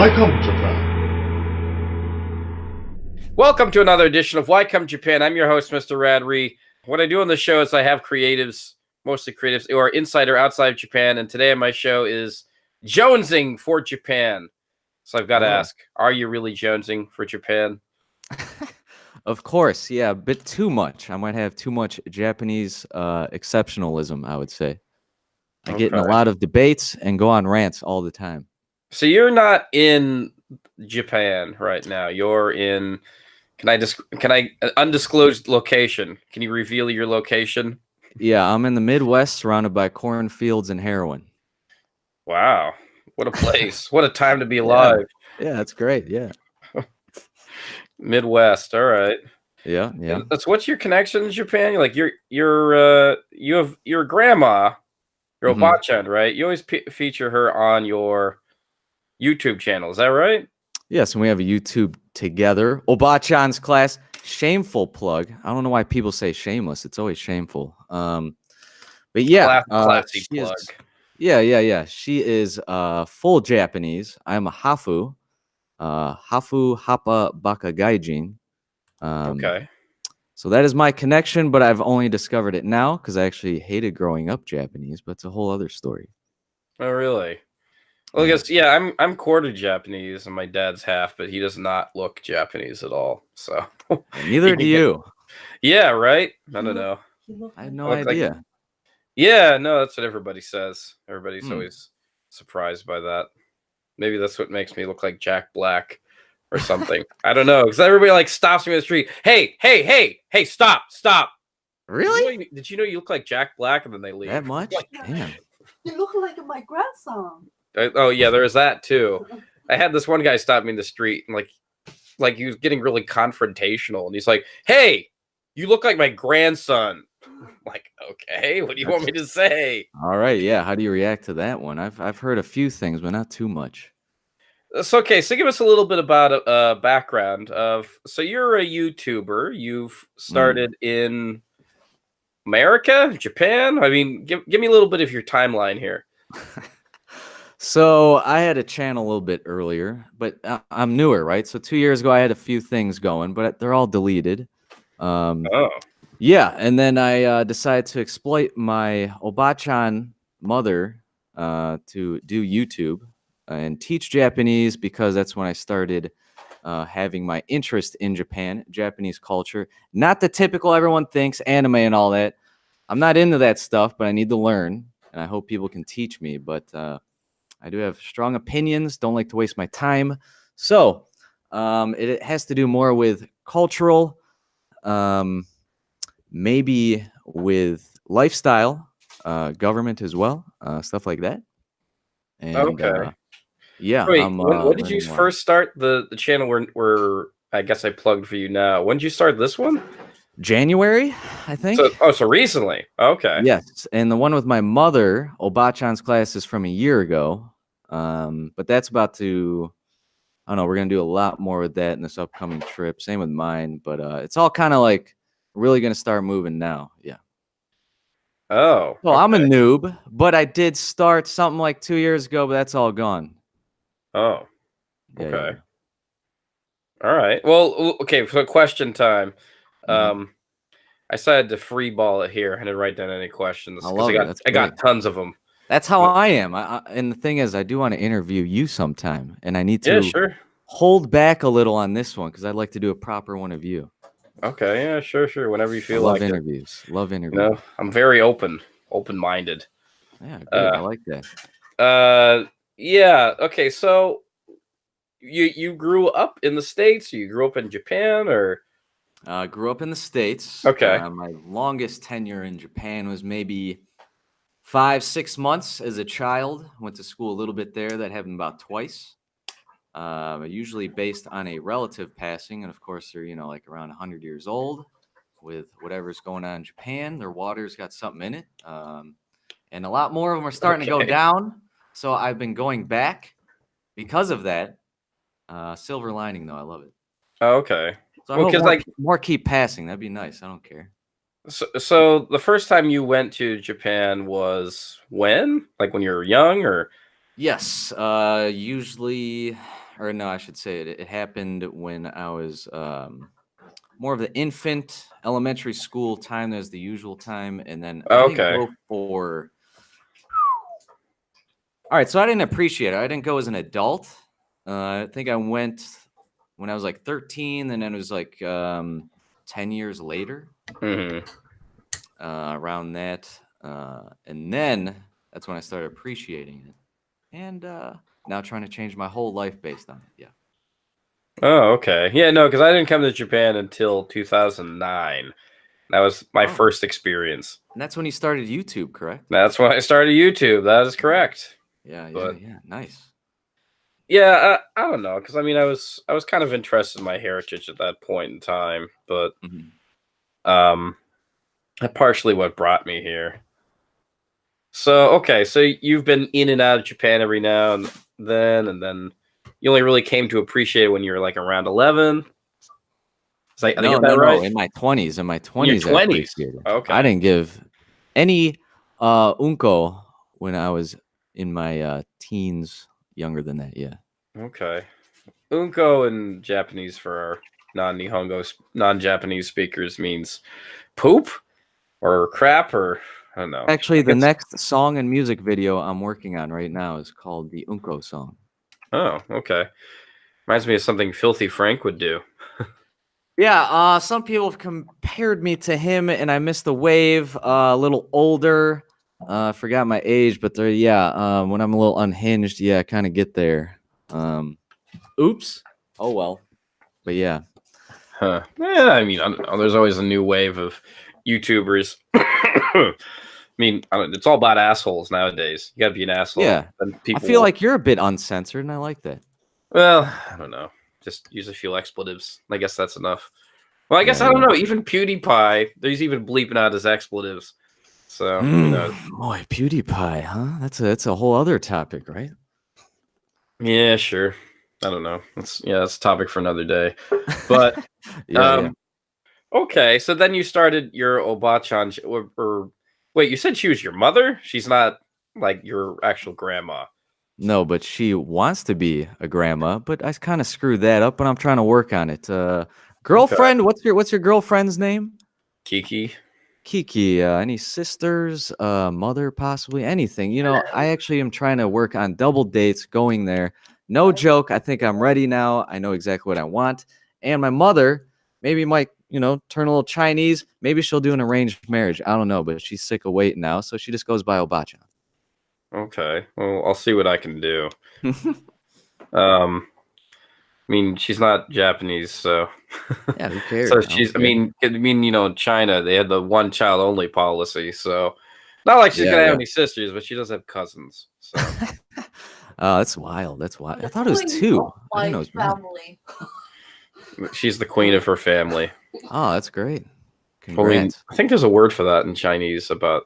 Welcome, Japan. Welcome to another edition of Welcome Japan. I'm your host, Mr. Radrey. What I do on the show is I have creatives, mostly creatives, who are inside or outside of Japan. And today on my show is Jonesing for Japan. So I've got to ask, are you really jonesing for Japan? Of course, yeah, a bit too much. I might have too much Japanese exceptionalism, I would say. I get in a lot of debates and go on rants all the time. So you're not in Japan right now. You're in, can I undisclosed location. Can you reveal your location? Yeah, I'm in the Midwest surrounded by cornfields and heroin. Wow. What a place. What a time to be alive. Yeah, that's great. Yeah. Midwest. All right. Yeah. That's what's your connection to Japan? Like you have your grandma, your Obachan, right? You always feature her on your YouTube channel. Is that right? Yes, and we have a YouTube together. Obachan's class. Shameful plug. I don't know why people say shameless. It's always shameful. But yeah, classy plug. Yeah. She is full Japanese. I'm a hafu. Hafu Hapa Baka Gaijin. Okay. So that is my connection, but I've only discovered it now because I actually hated growing up Japanese, but it's a whole other story. Oh, really? Well, I guess, yeah, I'm quarter Japanese and my dad's half, but he does not look Japanese at all. So neither do you. Yeah, right? I don't know. I have no idea. Like, yeah, no, that's what everybody says. Everybody's always surprised by that. Maybe that's what makes me look like Jack Black or something. I don't know. Because everybody like stops me in the street. Hey, stop. Really? Did you know you look like Jack Black? And then they leave. That much? Like, damn. You look like my grandson. Oh, yeah, there is that too. I had this one guy stop me in the street and like he was getting really confrontational. And he's like, hey, you look like my grandson. I'm like, okay, what do you want me to say? All right, yeah. How do you react to that one? I've heard a few things, but not too much. It's okay. So give us a little bit about background of. So you're a YouTuber. You've started in America, Japan. I mean, give me a little bit of your timeline here. So I had a channel a little bit earlier, but I'm newer, right? So 2 years ago, I had a few things going, but they're all deleted. Yeah, and then I decided to exploit my Obachan mother to do YouTube and teach Japanese because that's when I started having my interest in Japan, Japanese culture. Not the typical everyone thinks anime and all that. I'm not into that stuff, but I need to learn, and I hope people can teach me. But I do have strong opinions, don't like to waste my time. So it has to do more with cultural, maybe with lifestyle, government as well, stuff like that. And, okay. Yeah. Wait, when did you first start the channel where I guess I plugged for you now? When did you start this one? January, I think. So recently. Okay. Yes, and the one with my mother, Obachan's class, is from a year ago. But that's about to, I don't know, we're going to do a lot more with that in this upcoming trip. Same with mine, but it's all kind of like really going to start moving now. Yeah. Oh. Well, okay. I'm a noob, but I did start something like 2 years ago, but that's all gone. Oh. Okay. Yeah. All right. Well, okay, so question time. I decided to free ball it here. I didn't write down any questions. I got tons of them. That's how I am. And the thing is, I do want to interview you sometime, and I need to hold back a little on this one because I'd like to do a proper one of you. Okay, yeah, sure. Whenever you feel like it. Love interviews. You know, I'm very open-minded. Yeah, good. I like that. Yeah. Okay, so you grew up in the States? You grew up in Japan, or? Grew up in the States. Okay. My longest tenure in Japan was maybe 5-6 months as a child. Went to school a little bit there. That happened about twice. Usually based on a relative passing, and of course they're like around 100 years old. With whatever's going on in Japan, their water's got something in it, and a lot more of them are starting to go down. So I've been going back because of that. Silver lining though, I love it. Oh, okay. So I hope more keep passing. That'd be nice. I don't care. So the first time you went to Japan was when? Like when you were young, or? Yes, usually or no, I should say it happened when I was more of the infant elementary school time as the usual time, and then I didn't Okay. go for. All right, so I didn't appreciate it. I didn't go as an adult. I think I went when I was like 13, and then it was like 10 years later, Hmm. around that, and then that's when I started appreciating it, and now trying to change my whole life based on it. Yeah. Oh, okay. Yeah, no, because I didn't come to Japan until 2009. That was my Oh, first experience. and that's when you started YouTube, correct? That's when I started YouTube. That is correct. Yeah, But nice. yeah, I don't know, because I mean, I was kind of interested in my heritage at that point in time, but Mhm. that's partially what brought me here. So okay, so you've been in and out of Japan every now and then you only really came to appreciate it when you were like around 11. Did I No, get that no, right? no. In my 20s, In your I 20s. appreciated. I Okay. didn't give any unko when I was in my teens, younger than that. Yeah. Okay. Unko in Japanese for our non-Japanese speakers means poop or crap or I don't know. Actually, I the guess. next song and music video I'm working on right now is called the Unko song. Oh, okay. Reminds me of something Filthy Frank would do. Yeah, some people have compared me to him, and I missed the wave. A little older. I forgot my age, but when I'm a little unhinged, yeah, I kind of get there. Oops. Oh well. But yeah. Huh. Yeah, I mean, I don't know. There's always a new wave of YouTubers. I mean, it's all about assholes nowadays. You gotta be an asshole. Yeah. Then I people feel will. like you're a bit uncensored, and I like that. Well, I don't know. Just use a few expletives. I guess that's enough. Well, I guess Yeah, I don't yeah. know. Even PewDiePie, there's even bleeping out his expletives. So who knows? Boy, PewDiePie, huh? That's a whole other topic, right? Yeah, sure. I don't know. That's a topic for another day. But Yeah. okay. So then you started your Obachan, or wait, you said she was your mother? She's not like your actual grandma. No, but she wants to be a grandma, but I kind of screwed that up, and I'm trying to work on it. Okay, Girlfriend, what's your girlfriend's name? Kiki. Kiki. Any sisters? Mother, possibly anything. I actually am trying to work on double dates, going there. No joke. I think I'm ready now. I know exactly what I want. And my mother maybe might, turn a little Chinese. Maybe she'll do an arranged marriage. I don't know, but she's sick of waiting now, so she just goes by Obachan. Okay. Well, I'll see what I can do. I mean, she's not Japanese, so Yeah, who cares? so I don't she's. care. In China they had the one child only policy, so not like she's Yeah, gonna have yeah. any sisters, but she does have cousins. So Oh, that's wild. That's wild. I The thought it was queen two. of I didn't my know it was one. family. she's the queen of her family. Oh, that's great. I mean, Congrats. I think there's a word for that in Chinese about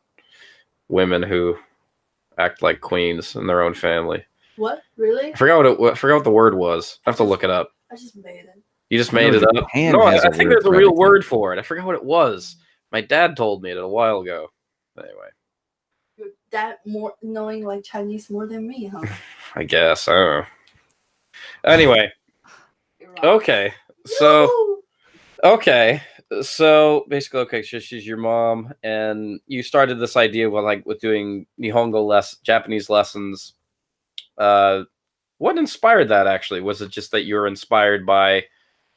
women who act like queens in their own family. What? Really? I forgot what the word was. I have to look it up. I just made it. You just I know made it up? Japan No, has a I think word there's a for real everything. word for it. I forgot what it was. My dad told me it a while ago. Anyway, Your dad more knowing like Chinese more than me, huh? I guess. I don't know. Anyway, You're right. okay. So, Yoo-hoo! okay. So basically, okay, so she's your mom, and you started this idea with doing Nihongo Japanese lessons. What inspired that actually? Was it just that you were inspired by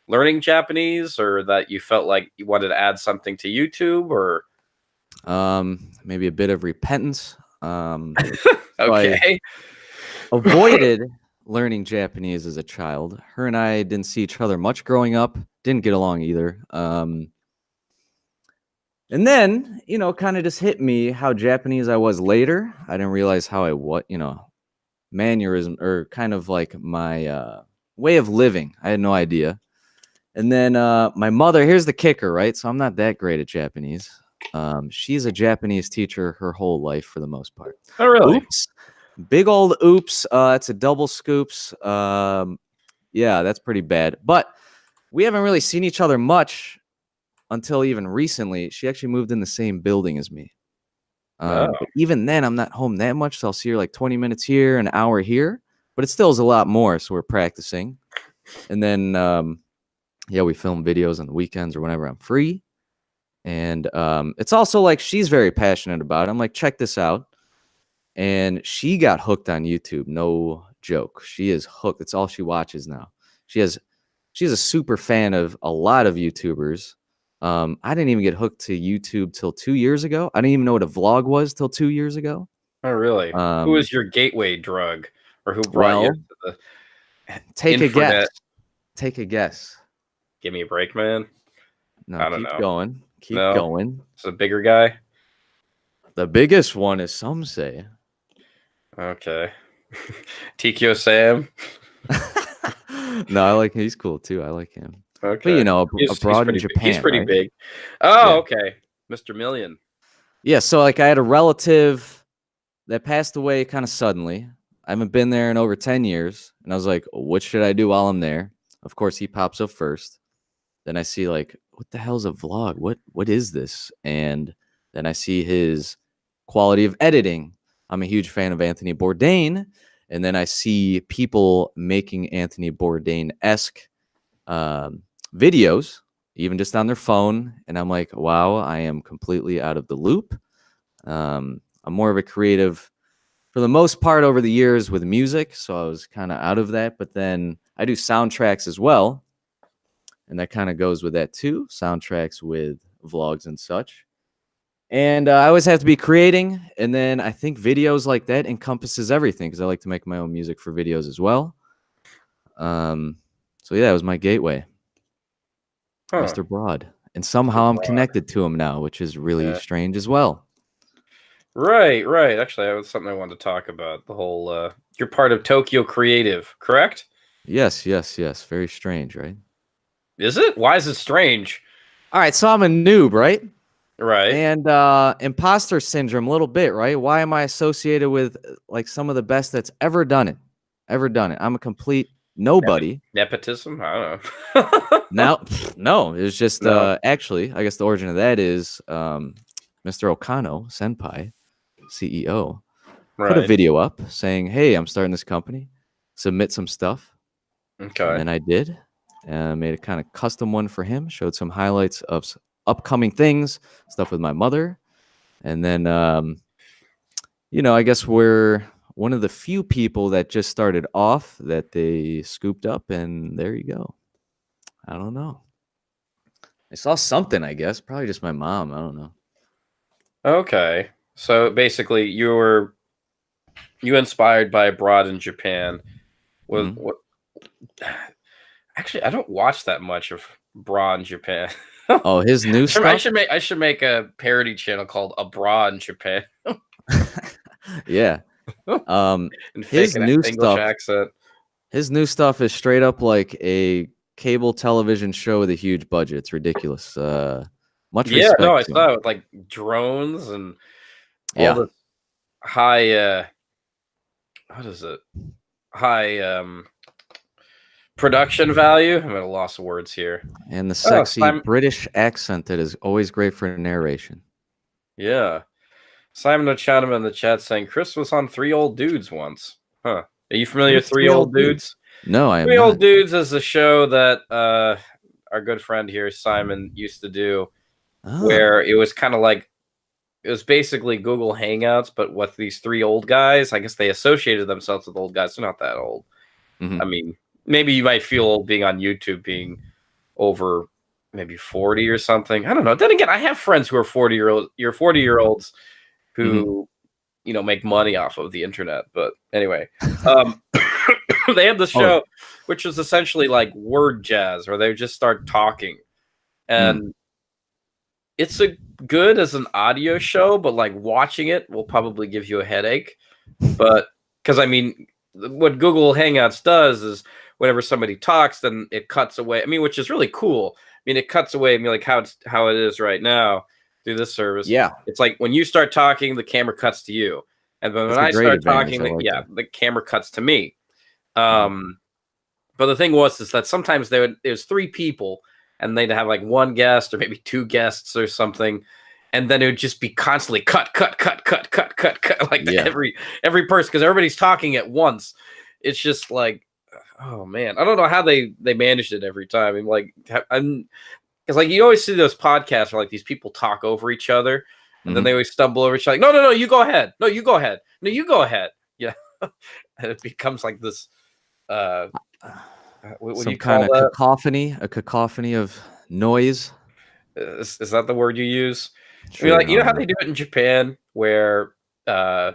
learning Japanese, or that you felt like you wanted to add something to YouTube, or Maybe a bit of repentance. So I okay? avoided learning Japanese as a child. Her and I didn't see each other much growing up. Didn't get along either. And then, kind of just hit me how Japanese I was later. I didn't realize how mannerism or kind of like my way of living. I had no idea. And then my mother, here's the kicker, right? So I'm not that great at Japanese. She's a Japanese teacher her whole life for the most part. Oh, really? Oops. Big old oops. It's a double scoops. Yeah, that's pretty bad. But we haven't really seen each other much until even recently. She actually moved in the same building as me. Oh. But even then, I'm not home that much. So I'll see her like 20 minutes here, an hour here. but it still is a lot more. So we're practicing. And then, we film videos on the weekends or whenever I'm free. And it's also like she's very passionate about it. I'm like, check this out. And she got hooked on YouTube. No joke. She is hooked. It's all she watches now. She's a super fan of a lot of YouTubers. I didn't even get hooked to YouTube till 2 years ago. I didn't even know what a vlog was till 2 years ago. Oh, really? Who was your gateway drug, or who brought you to the take internet? a guess. Take a guess. Give me a break, man. No, I don't keep know. going. Keep going. It's a bigger guy. The biggest one is some say. Okay. TKO Sam. No, I like him. He's cool too. I like him. Okay. But abroad in Japan. He's pretty right? big. Oh, okay. Mr. Million. Yeah, so like I had a relative that passed away kind of suddenly. I haven't been there in over 10 years. And I was like, what should I do while I'm there? Of course, he pops up first. Then I see like, what the hell's a vlog? What is this? And then I see his quality of editing. I'm a huge fan of Anthony Bourdain. And then I see people making Anthony Bourdain-esque videos, even just on their phone. And I'm like, wow, I am completely out of the loop. I'm more of a creative for the most part over the years with music. So I was kind of out of that. But then I do soundtracks as well. And that kind of goes with that too. Soundtracks with vlogs and such. And I always have to be creating. And then I think videos like that encompasses everything because I like to make my own music for videos as well. So yeah, that was my gateway. Mr. Broad. And somehow I'm connected to him now, which is really strange as well. Right. Actually, that was something I wanted to talk about. The whole, you're part of Tokyo Creative, correct? Yes. Very strange, right? Is it? Why is it strange? All right, so I'm a noob, right? Right. And imposter syndrome a little bit, right? Why am I associated with like some of the best that's ever done it? I'm a complete nobody. Nepotism? I don't know. No, it's just actually, I guess the origin of that is Mr. Okano, Senpai, CEO, put a video up saying, hey, I'm starting this company, submit some stuff. Okay. And then I did. Made a kind of custom one for him, showed some highlights of upcoming things, stuff with my mother. And then, I guess we're one of the few people that just started off that they scooped up, and there you go. I don't know. I saw something, I guess. Probably just my mom. I don't know. Okay. So basically, you inspired by Abroad in Japan. What? Actually, I don't watch that much of Abroad in Japan. Oh, his new stuff. I should make a parody channel called Abroad in Japan. Yeah. His new stuff. Accent. His new stuff is straight up like a cable television show with a huge budget. It's ridiculous. Much respect. I saw it with like drones and all the high. What is it? High production value. I'm at a loss of words here. And the sexy British accent that is always great for narration. Yeah. Simon O'Chanama in the chat saying Chris was on Three Old Dudes once. Huh. Are you familiar with Three Old Dudes? No, I am Three not. Old Dudes is a show that our good friend here, Simon, used to do, where it was kind of like, it was basically Google Hangouts, but with these three old guys. I guess they associated themselves with old guys. They're not that old. Mm-hmm. I mean, maybe you might feel old being on YouTube, being over maybe 40 or something. I don't know. Then again, I have friends who are 40-year-olds who, make money off of the internet. But anyway, they had the show, which was essentially like word jazz, where they would just start talking. And it's good as an audio show, but like watching it will probably give you a headache. But because I mean, what Google Hangouts does is whenever somebody talks, then it cuts away. I mean, which is really cool. I mean, it cuts away. I mean, like how it is right now through this service. Yeah, it's like when you start talking, the camera cuts to you, and then when I start talking, the camera cuts to me. But the thing was that sometimes there was three people, and they'd have like one guest or maybe two guests or something, and then it would just be constantly cut, like every person, because everybody's talking at once. it's just like, oh man, I don't know how they managed it every time. I'm like, I'm because like you always see those podcasts where like these people talk over each other, and then they always stumble over each other. Like, no, no, no, you go ahead. No, you go ahead. No, you go ahead. Yeah, and it becomes like this. Uh, what do Some you call kind of that? a cacophony of noise. Is that the word you use? I mean, Sure, like I you know don't how know. they do it in Japan, where uh,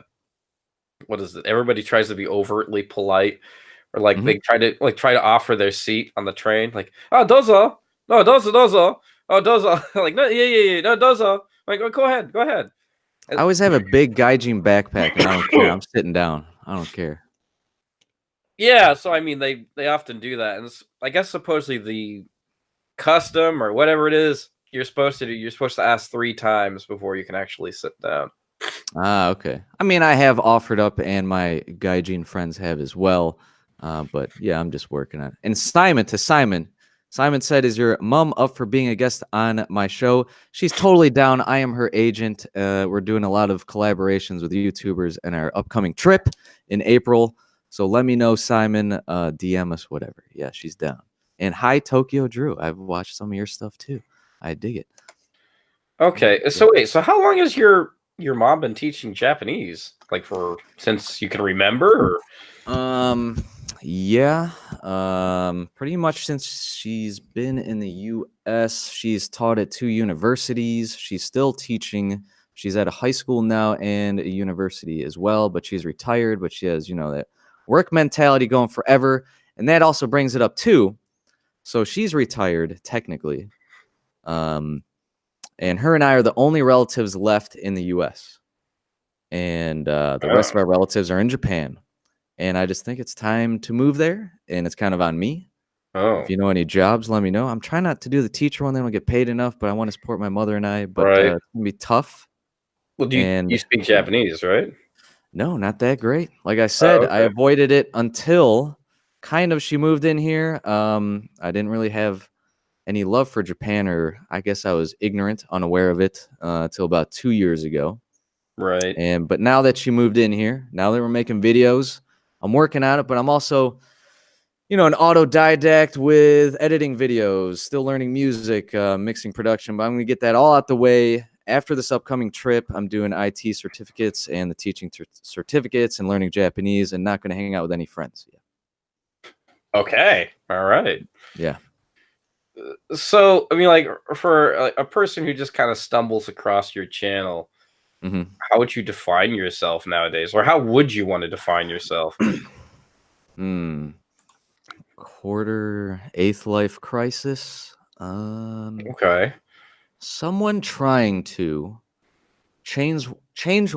what is it? Everybody tries to be overtly polite, or like Mhm. they try to offer their seat on the train, like oh dozo, no dozo, oh dozo, like no yeah no dozo, like oh, go ahead, go ahead. I always have a big gaijin backpack, and I don't care. I'm sitting down. I don't care. Yeah, so I mean they often do that, and I guess supposedly the custom or whatever it is you're supposed to do, you're supposed to ask 3 times before you can actually sit down. Ah, okay. I mean, I have offered up, and my gaijin friends have as well. But yeah, I'm just working on it. And Simon said, "Is your mom up for being a guest on my show?" She's totally down. I am her agent. We're doing a lot of collaborations with YouTubers in our upcoming trip in April. So let me know, Simon. DM us, whatever. Yeah, she's down. And hi, Tokyo Drew. I've watched some of your stuff too. I dig it. Okay, Yeah. so wait, so how long has your mom been teaching Japanese? Like for since you can remember? Um, yeah. Pretty much since she's been in the US, she's taught at 2 universities. She's still teaching. She's at a high school now and a university as well, but she's retired, but she has, that work mentality going forever. And that also brings it up too. So she's retired technically. Um, and her and I are the only relatives left in the US. And the rest Oh, of our relatives are in Japan. And I just think it's time to move there, and it's kind of on me. If oh, you know any jobs, let me know. I'm trying not to do the teacher one; they don't get paid enough. But I want to support my mother and I. But right. it's gonna be tough. Well, do you And speak yeah, Japanese, right? no, not that great. Like I Oh, said, I okay. avoided it until kind of she moved in here. I didn't really have any love for Japan, or I guess I was ignorant, unaware of it until about 2 years ago. Right. But now that she moved in here, now that we're making videos, I'm working on it. But I'm also an autodidact with editing videos, still learning music, mixing production. But I'm going to get that all out the way after this upcoming trip. I'm doing IT certificates and the teaching certificates and learning Japanese, and not going to hang out with any friends. Okay. All right. Yeah. So, I mean, like for a person who just kind of stumbles across your channel, hmm how would you define yourself nowadays, or how would you want to define yourself? Hmm. Quarter eighth life crisis. Okay. Someone trying to change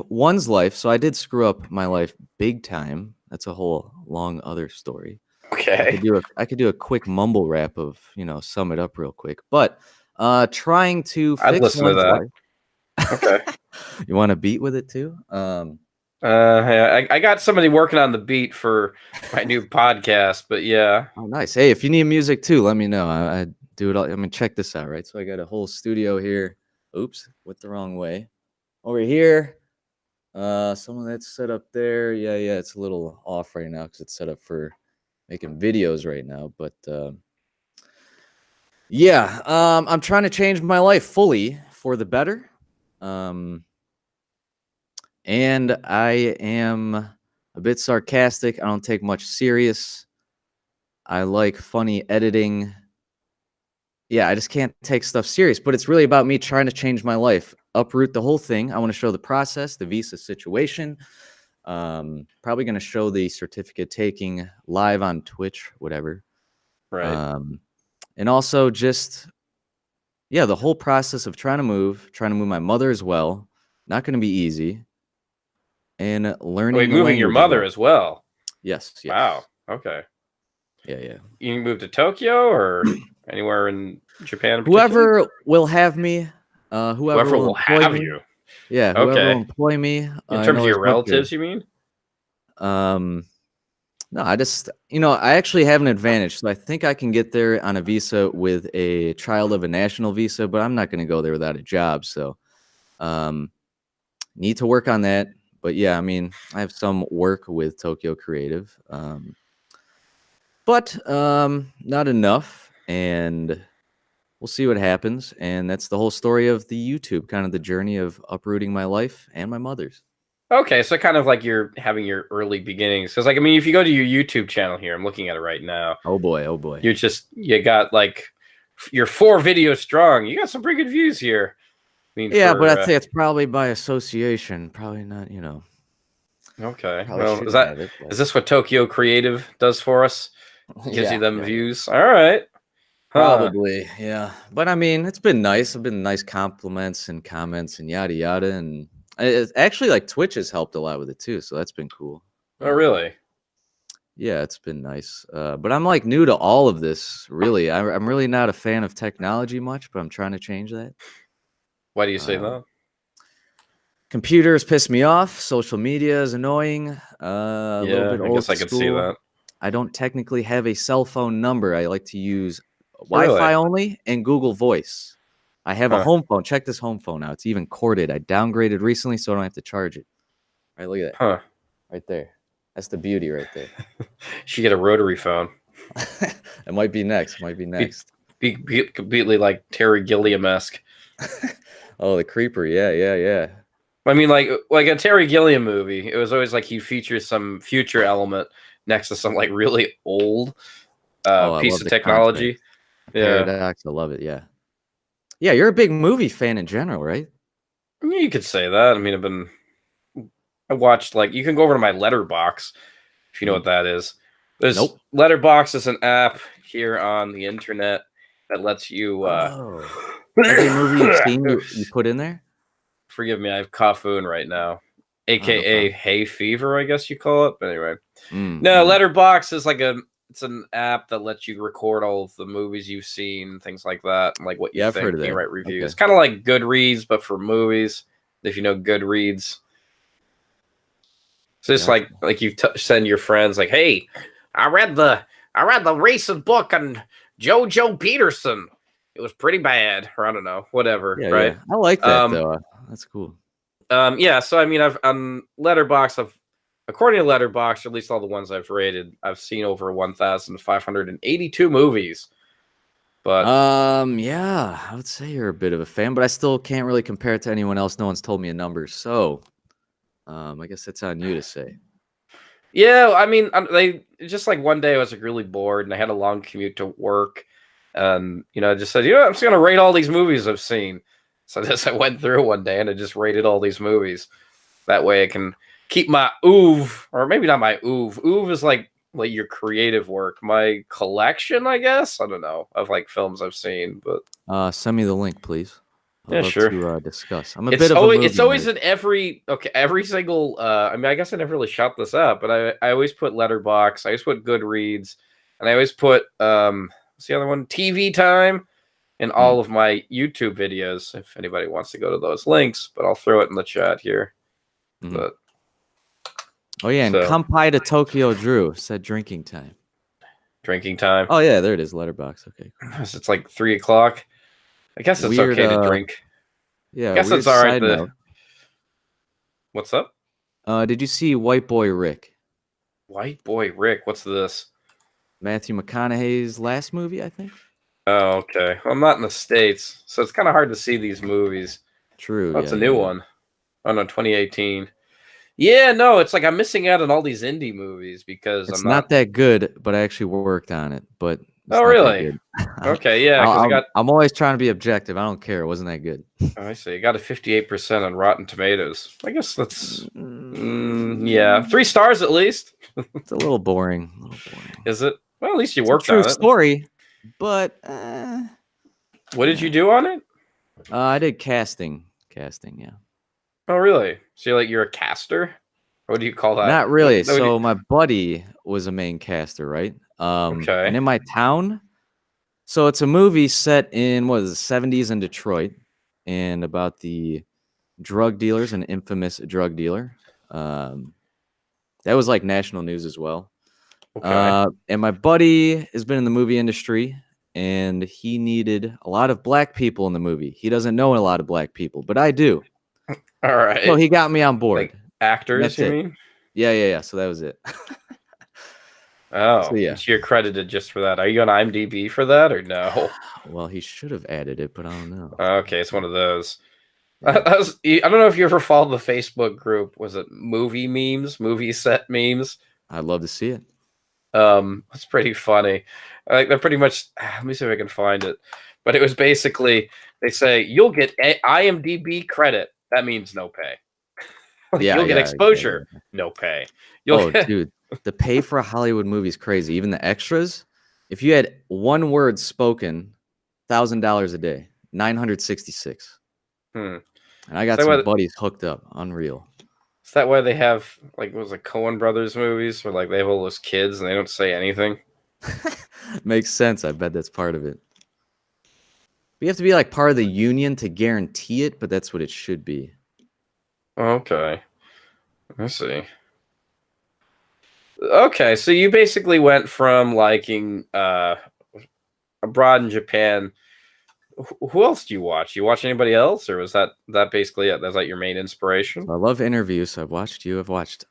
one's life. So I did screw up my life big time. That's a whole long other story. Okay. I could do a quick mumble rap of, sum it up real quick. But trying to I'd fix listen to one's that. life. Okay. You want to beat with it too? Yeah, I got somebody working on the beat for my new podcast, but yeah. Oh, nice. Hey, if you need music too, let me know. I do it all. I mean, check this out, right? So I got a whole studio here. Oops, went the wrong way. Over here. Some of that's set up there. Yeah, it's a little off right now because it's set up for making videos right now. But yeah, I'm trying to change my life fully for the better. And I am a bit sarcastic. I don't take much serious. I like funny editing. Yeah, I just can't take stuff serious, but it's really about me trying to change my life, uproot the whole thing. I want to show the process, the visa situation. Probably going to show the certificate taking live on Twitch, whatever. Right. And also just, yeah, the whole process of trying to move my mother as well. Not going to be easy. And learning Wait, the moving your language as mother well. as well. Yes. Wow. Okay. Yeah. You moved to Tokyo or anywhere in Japan in particular? Whoever will have me, whoever Whoever will will employ have me. you. Yeah, whoever will Okay. employ me. In I terms know of there's your a bunch relatives, you mean? of, no, I just, I actually have an advantage. So I think I can get there on a visa with a child of a national visa, but I'm not going to go there without a job. So, um, need to work on that. But yeah, I mean, I have some work with Tokyo Creative. but not enough, and we'll see what happens. And that's the whole story of the YouTube, kind of the journey of uprooting my life and my mother's. Okay, so kind of like you're having your early beginnings. Because, like, I mean, if you go to your YouTube channel here, I'm looking at it right now. Oh boy, oh boy. You got like you're 4 videos strong. You got some pretty good views here. I mean, Yeah, but I'd say it's probably by association. Probably not, okay. Probably Well, shouldn't have it. is this what Tokyo Creative does for us? Gives you them Yeah. views. All right. Huh. Probably, yeah. But I mean, it's been nice. I've been nice compliments and comments and yada yada. And it's actually, like, Twitch has helped a lot with it too. So that's been cool. Oh, really? Yeah, it's been nice. But I'm like new to all of this, really. I'm really not a fan of technology much, but I'm trying to change that. Why do you say that? Computers piss me off. Social media is annoying. A little bit I old guess I could see school. that. I don't technically have a cell phone number. I like to use Really? Wi-Fi only and Google Voice. I have a Huh. home phone. Check this home phone out. It's even corded. I downgraded recently, so I don't have to charge it. All right, look at that. Huh. Right there. That's the beauty right there. Should get a rotary phone. It might be next. Be completely like Terry Gilliam-esque. Oh, the creeper. Yeah. I mean, like a Terry Gilliam movie. It was always like he features some future element next to some like really old I piece love of the technology. concept. Paradox. I love it. Yeah. Yeah, you're a big movie fan in general, right? Yeah, you could say that. I mean, I watched, like, you can go over to my Letterbox if you know what that is. Nope. Letterbox is an app here on the internet that lets you. Every movie you've seen, you put in there. Forgive me, I have Kafun right now, aka no hay fever, I guess you call it. But anyway, No, Letterbox is like it's an app that lets you record all of the movies you've seen, things like that, and like what you I've think. heard of You that. write reviews. Okay. Kind of like Goodreads, but for movies. If you know Goodreads. So it's like you send your friends like, "Hey, I read the recent book on Jojo Peterson. It was pretty bad," or I don't know, whatever. Yeah, right? I like that though. That's cool. Yeah. So I mean, I've on Letterbox, according to Letterbox, or at least all the ones I've rated, I've seen over 1,582 movies. But yeah, I would say you're a bit of a fan, but I still can't really compare it to anyone else. No one's told me a number, so I guess that's on you to say. Yeah, I mean, just like one day I was like really bored and I had a long commute to work, and I just said, I'm just gonna rate all these movies I've seen. So I went through one day and I just rated all these movies. That way I can keep my oeuvre, or maybe not my oeuvre. Oeuvre is like your creative work. My collection, I guess. I don't know, of like films I've seen, but Send me the link, please. Yeah, sure. To discuss. I'm a bit of a movie It's always nerd. in every single. I mean, I guess I never really shot this up, but I always put Letterbox. I always put Goodreads, and I always put what's the other one? TV Time, in all of my YouTube videos. If anybody wants to go to those links, but I'll throw it in the chat here. But oh yeah, and Kampai to Tokyo Drew said drinking time. Drinking time. Oh yeah, there it is. Letterbox. Okay. It's like 3:00. I guess it's okay to drink. Yeah, I guess it's all right. What's up? Did you see White Boy Rick? White Boy Rick. What's this? Matthew McConaughey's last movie, I think. Oh, okay. Well, I'm not in the States, so it's kind of hard to see these movies. True. That's a new one. Oh no, 2018. Yeah, no, it's like I'm missing out on all these indie movies because it's I'm not that good, but I actually worked on it. But oh, really? Okay, yeah. I'm always trying to be objective. I don't care. It wasn't that good. Oh, I see. I got a 58% on Rotten Tomatoes. I guess that's yeah, 3 stars at least. It's a little boring. Is it? Well, at least you worked on it. True story, but what did you do on it? I did casting. Casting, yeah. Oh, really? So you're a caster? What do you call that? Not really. So my buddy was a main caster, right? Okay. And in my town, so it's a movie set in the 70s in Detroit, and about the drug dealers, an infamous drug dealer. That was like national news as well. Okay. And my buddy has been in the movie industry, and he needed a lot of black people in the movie. He doesn't know a lot of black people, but I do. All right. So he got me on board. Like actors, you mean? Yeah. So that was it. Oh, So yeah. so you're credited just for that. Are you on IMDb for that or no? Well, he should have added it, but I don't know. Okay, it's one of those. Yeah. I don't know if you ever followed the Facebook group. Was it movie memes, movie set memes? I'd love to see it. It's pretty funny. Like they're pretty much. Let me see if I can find it. But it was basically they say you'll get IMDb credit. That means no pay. Like Yeah, you'll get yeah, exposure, yeah. no pay. You'll Oh, get, dude, the pay for a Hollywood movie is crazy. Even the extras, if you had one word spoken, $1,000 a day, 966. hmm. And I Is got that why? some buddies hooked up. Unreal. Is that why they have like what was it Coen Brothers movies where like they have all those kids and they don't say anything? Makes sense. I bet that's part of it. But you have to be like part of the union to guarantee it, but that's what it should be. Okay, I see. Okay, so you basically went from liking abroad in Japan. Who else do you watch? You watch anybody else, or was that basically it? That's like your main inspiration? So I love interviews. So I've watched you. I've watched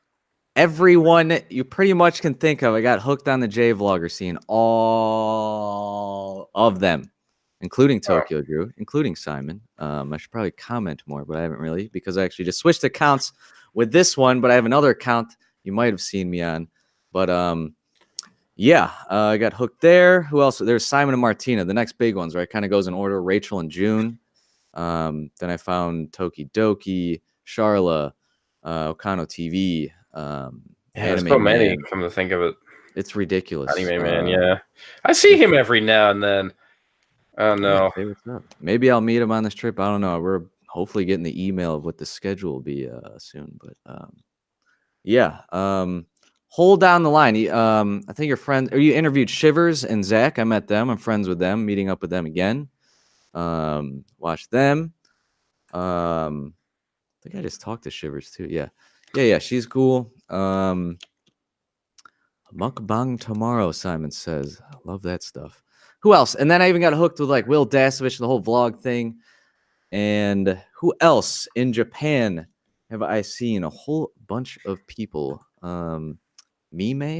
everyone you pretty much can think of. I got hooked on the J vlogger scene, all of them, including Tokyo Drew, including Simon. I should probably comment more, but I haven't really because I actually just switched accounts with this one. But I have another account you might have seen me on. But yeah, I got hooked there. Who else? There's Simon and Martina, the next big ones, right? Kind of goes in order. Rachel and June. Then I found Tokidoki, Charla, Okano TV. Yeah, there's Anime so many. Man. Come to think of it, It's ridiculous. Anime Man. Yeah, I see him every now and then. Oh no. Say what's up. Maybe I'll meet him on this trip. I don't know. We're hopefully getting the email of what the schedule will be soon. But yeah. Hold down the line. I think your friend, or you interviewed Shivers and Zach. I met them. I'm friends with them. Meeting up with them again. Watch them. I think I just talked to Shivers too. Yeah. She's cool. Mukbang tomorrow, Simon says. I love that stuff. Who else? And then I even got hooked with like Will Dasovich, the whole vlog thing. And who else in Japan have I seen? A whole bunch of people. Mime,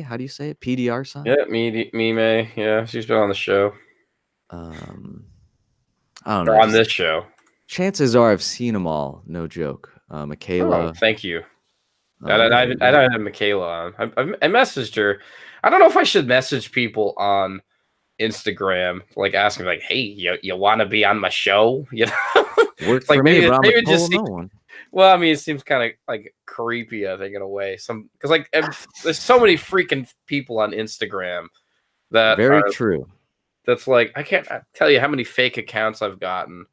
how do you say it? PDR-san? Yeah, Mime. Yeah, she's been on the show. I don't know. Or on this show. Chances are I've seen them all. No joke. Michaela. Oh, thank you. Yeah, I don't have Michaela on. I messaged her. I don't know if I should message people on Instagram, like asking, like, "Hey, you want to be on my show?" You know, worked like for me, but I'm maybe a it just total no one. well, I mean, it seems kind of like creepy, I think, in a way. Because like there's so many freaking people on Instagram that Very true. That's like I can't tell you how many fake accounts I've gotten.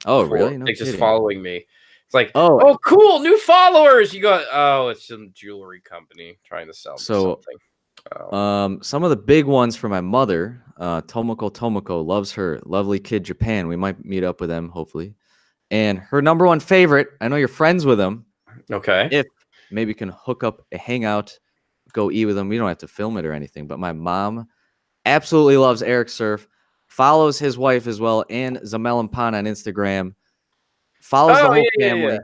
Oh, really? No like just kidding. following me. It's like, oh, cool, new followers. You go, oh, it's some jewelry company trying to sell me something. Oh. Some of the big ones for my mother, Tomoko loves her. Lovely Kid Japan. We might meet up with them, hopefully. And her number one favorite, I know you're friends with them. Okay. If maybe you can hook up a hangout, go eat with them. We don't have to film it or anything. But my mom absolutely loves Eric Surf, follows his wife as well, and Zamel and Pan on Instagram. Follows the whole family.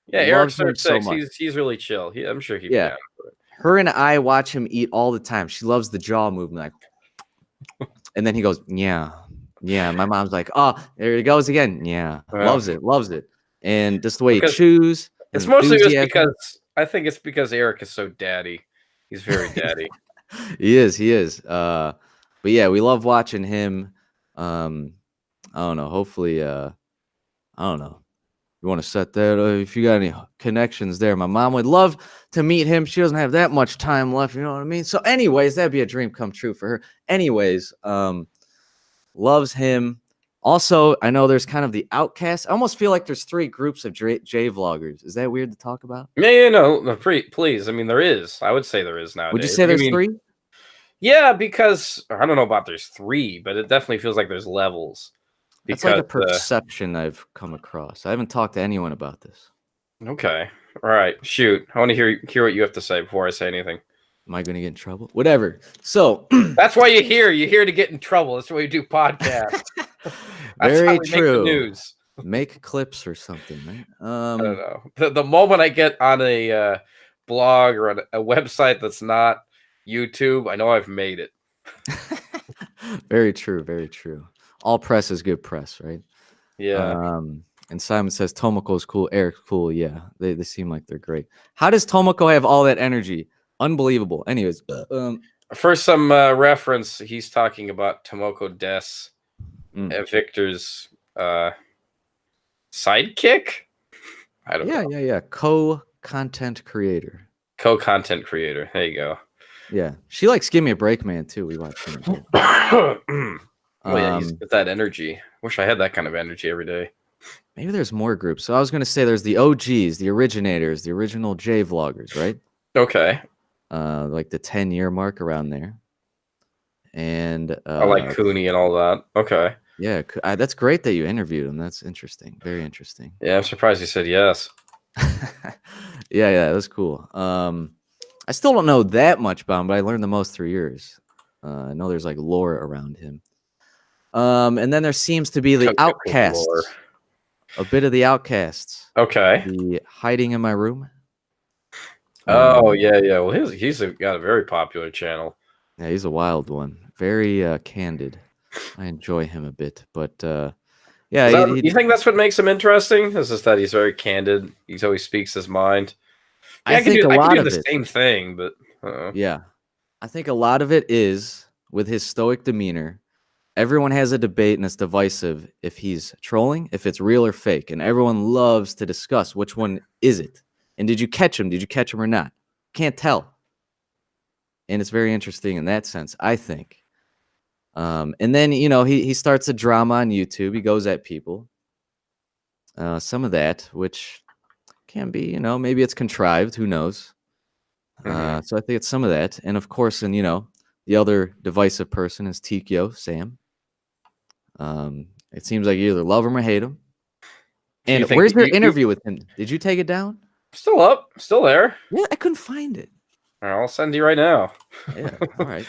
Yeah, Eric Surf so much. He's really chill. I'm sure he'd be down for it. Her and I watch him eat all the time. She loves the jaw movement, like, and then he goes, yeah. My mom's like, oh, there he goes again. Yeah, loves it, and just the way he chews. It's mostly just because I think it's because Eric is so daddy. He's very daddy. He is. But yeah, we love watching him. I don't know. Hopefully, I don't know. You want to set that? If you got any connections there, my mom would love to meet him. She doesn't have that much time left. You know what I mean? So, anyways, that'd be a dream come true for her. Anyways, loves him. Also, I know there's kind of the outcast. I almost feel like there's 3 groups of J vloggers. Is that weird to talk about? Yeah, no, please. I mean, there is. I would say there is nowadays. Would you say there's 3? Yeah, because I don't know about there's 3, but it definitely feels like there's levels. That's like a perception I've come across. I haven't talked to anyone about this. Okay. All right. Shoot. I want to hear what you have to say before I say anything. Am I going to get in trouble? Whatever. So that's why you're here. You're here to get in trouble. That's why you do podcasts. Very true. Make the news. Make clips or something, right? I don't know. The moment I get on a blog or on a website that's not YouTube, I know I've made it. Very true. Very true. All press is good press, right? Yeah. And Simon says Tomoko's cool. Eric's cool. Yeah, they seem like they're great. How does Tomoko have all that energy? Unbelievable. Anyways, For some reference, he's talking about Tomoko Des, Victor's sidekick. I don't know. Yeah. Co-content creator. Co-content creator. There you go. Yeah, she likes Give Me a Break, Man too. We watch him. Well, yeah, he's got that energy. Wish I had that kind of energy every day. Maybe there's more groups. So I was going to say there's the OGs, the originators, the original J vloggers, right? Okay. Like the 10-year mark around there. And I like Cooney and all that. Okay. Yeah, that's great that you interviewed him. That's interesting. Very interesting. Yeah, I'm surprised he said yes. Yeah, that's cool. I still don't know that much about him, but I learned the most through yours. I know there's like lore around him. And then there seems to be the outcasts. A bit of the outcasts. Okay. The hiding in my room. Oh, yeah. Well, he's got a very popular channel. Yeah, he's a wild one. Very candid. I enjoy him a bit, but yeah. You think that's what makes him interesting? Is just that he's very candid. He always speaks his mind. Yeah, I think a lot of the same thing, but yeah, I think a lot of it is with his stoic demeanor. Everyone has a debate and it's divisive if he's trolling, if it's real or fake, and everyone loves to discuss which one is it. And did you catch him? Did you catch him or not? Can't tell. And it's very interesting in that sense, I think. And then, he starts a drama on YouTube. He goes at people. Some of that, which can be, maybe it's contrived. Who knows? So I think it's some of that. And of course, and the other divisive person is Tikio, Sam. It seems like you either love him or hate him. And where's your interview with him? Did you take it down? Still up, still there. Yeah, I couldn't find it. All right, I'll send you right now. Yeah. All right.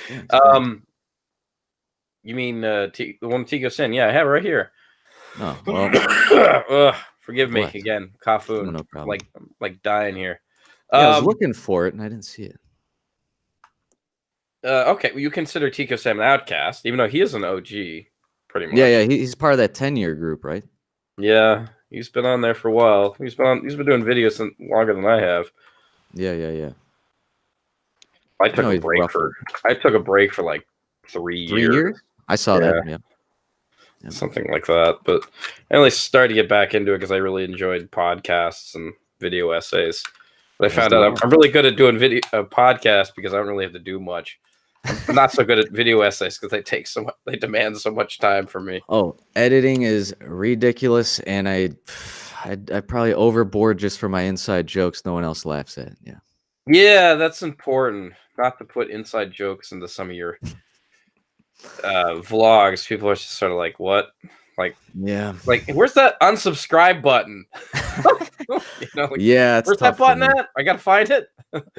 You mean the one Tico sent? Yeah, I have it right here. Oh, well. Forgive me again. Kafun. No problem. Like dying here. I was looking for it and I didn't see it. Okay, well, you consider Tico Sam an outcast, even though he is an OG, pretty much. Yeah, he's part of that 10-year group, right? Yeah, he's been on there for a while. He's been doing videos longer than I have. Yeah. I took a break for like 3 years. 3 years? I saw that. Yeah. Something like that. But I only started to get back into it because I really enjoyed podcasts and video essays. But I found out I'm really good at doing video podcasts because I don't really have to do much. I'm not so good at video essays because they demand so much time from me. Oh, editing is ridiculous, and I probably overboard just for my inside jokes no one else laughs at. Yeah, that's important. Not to put inside jokes into some of your vlogs. People are just sort of like, what? Like, where's that unsubscribe button? Where's that button at? I gotta find it.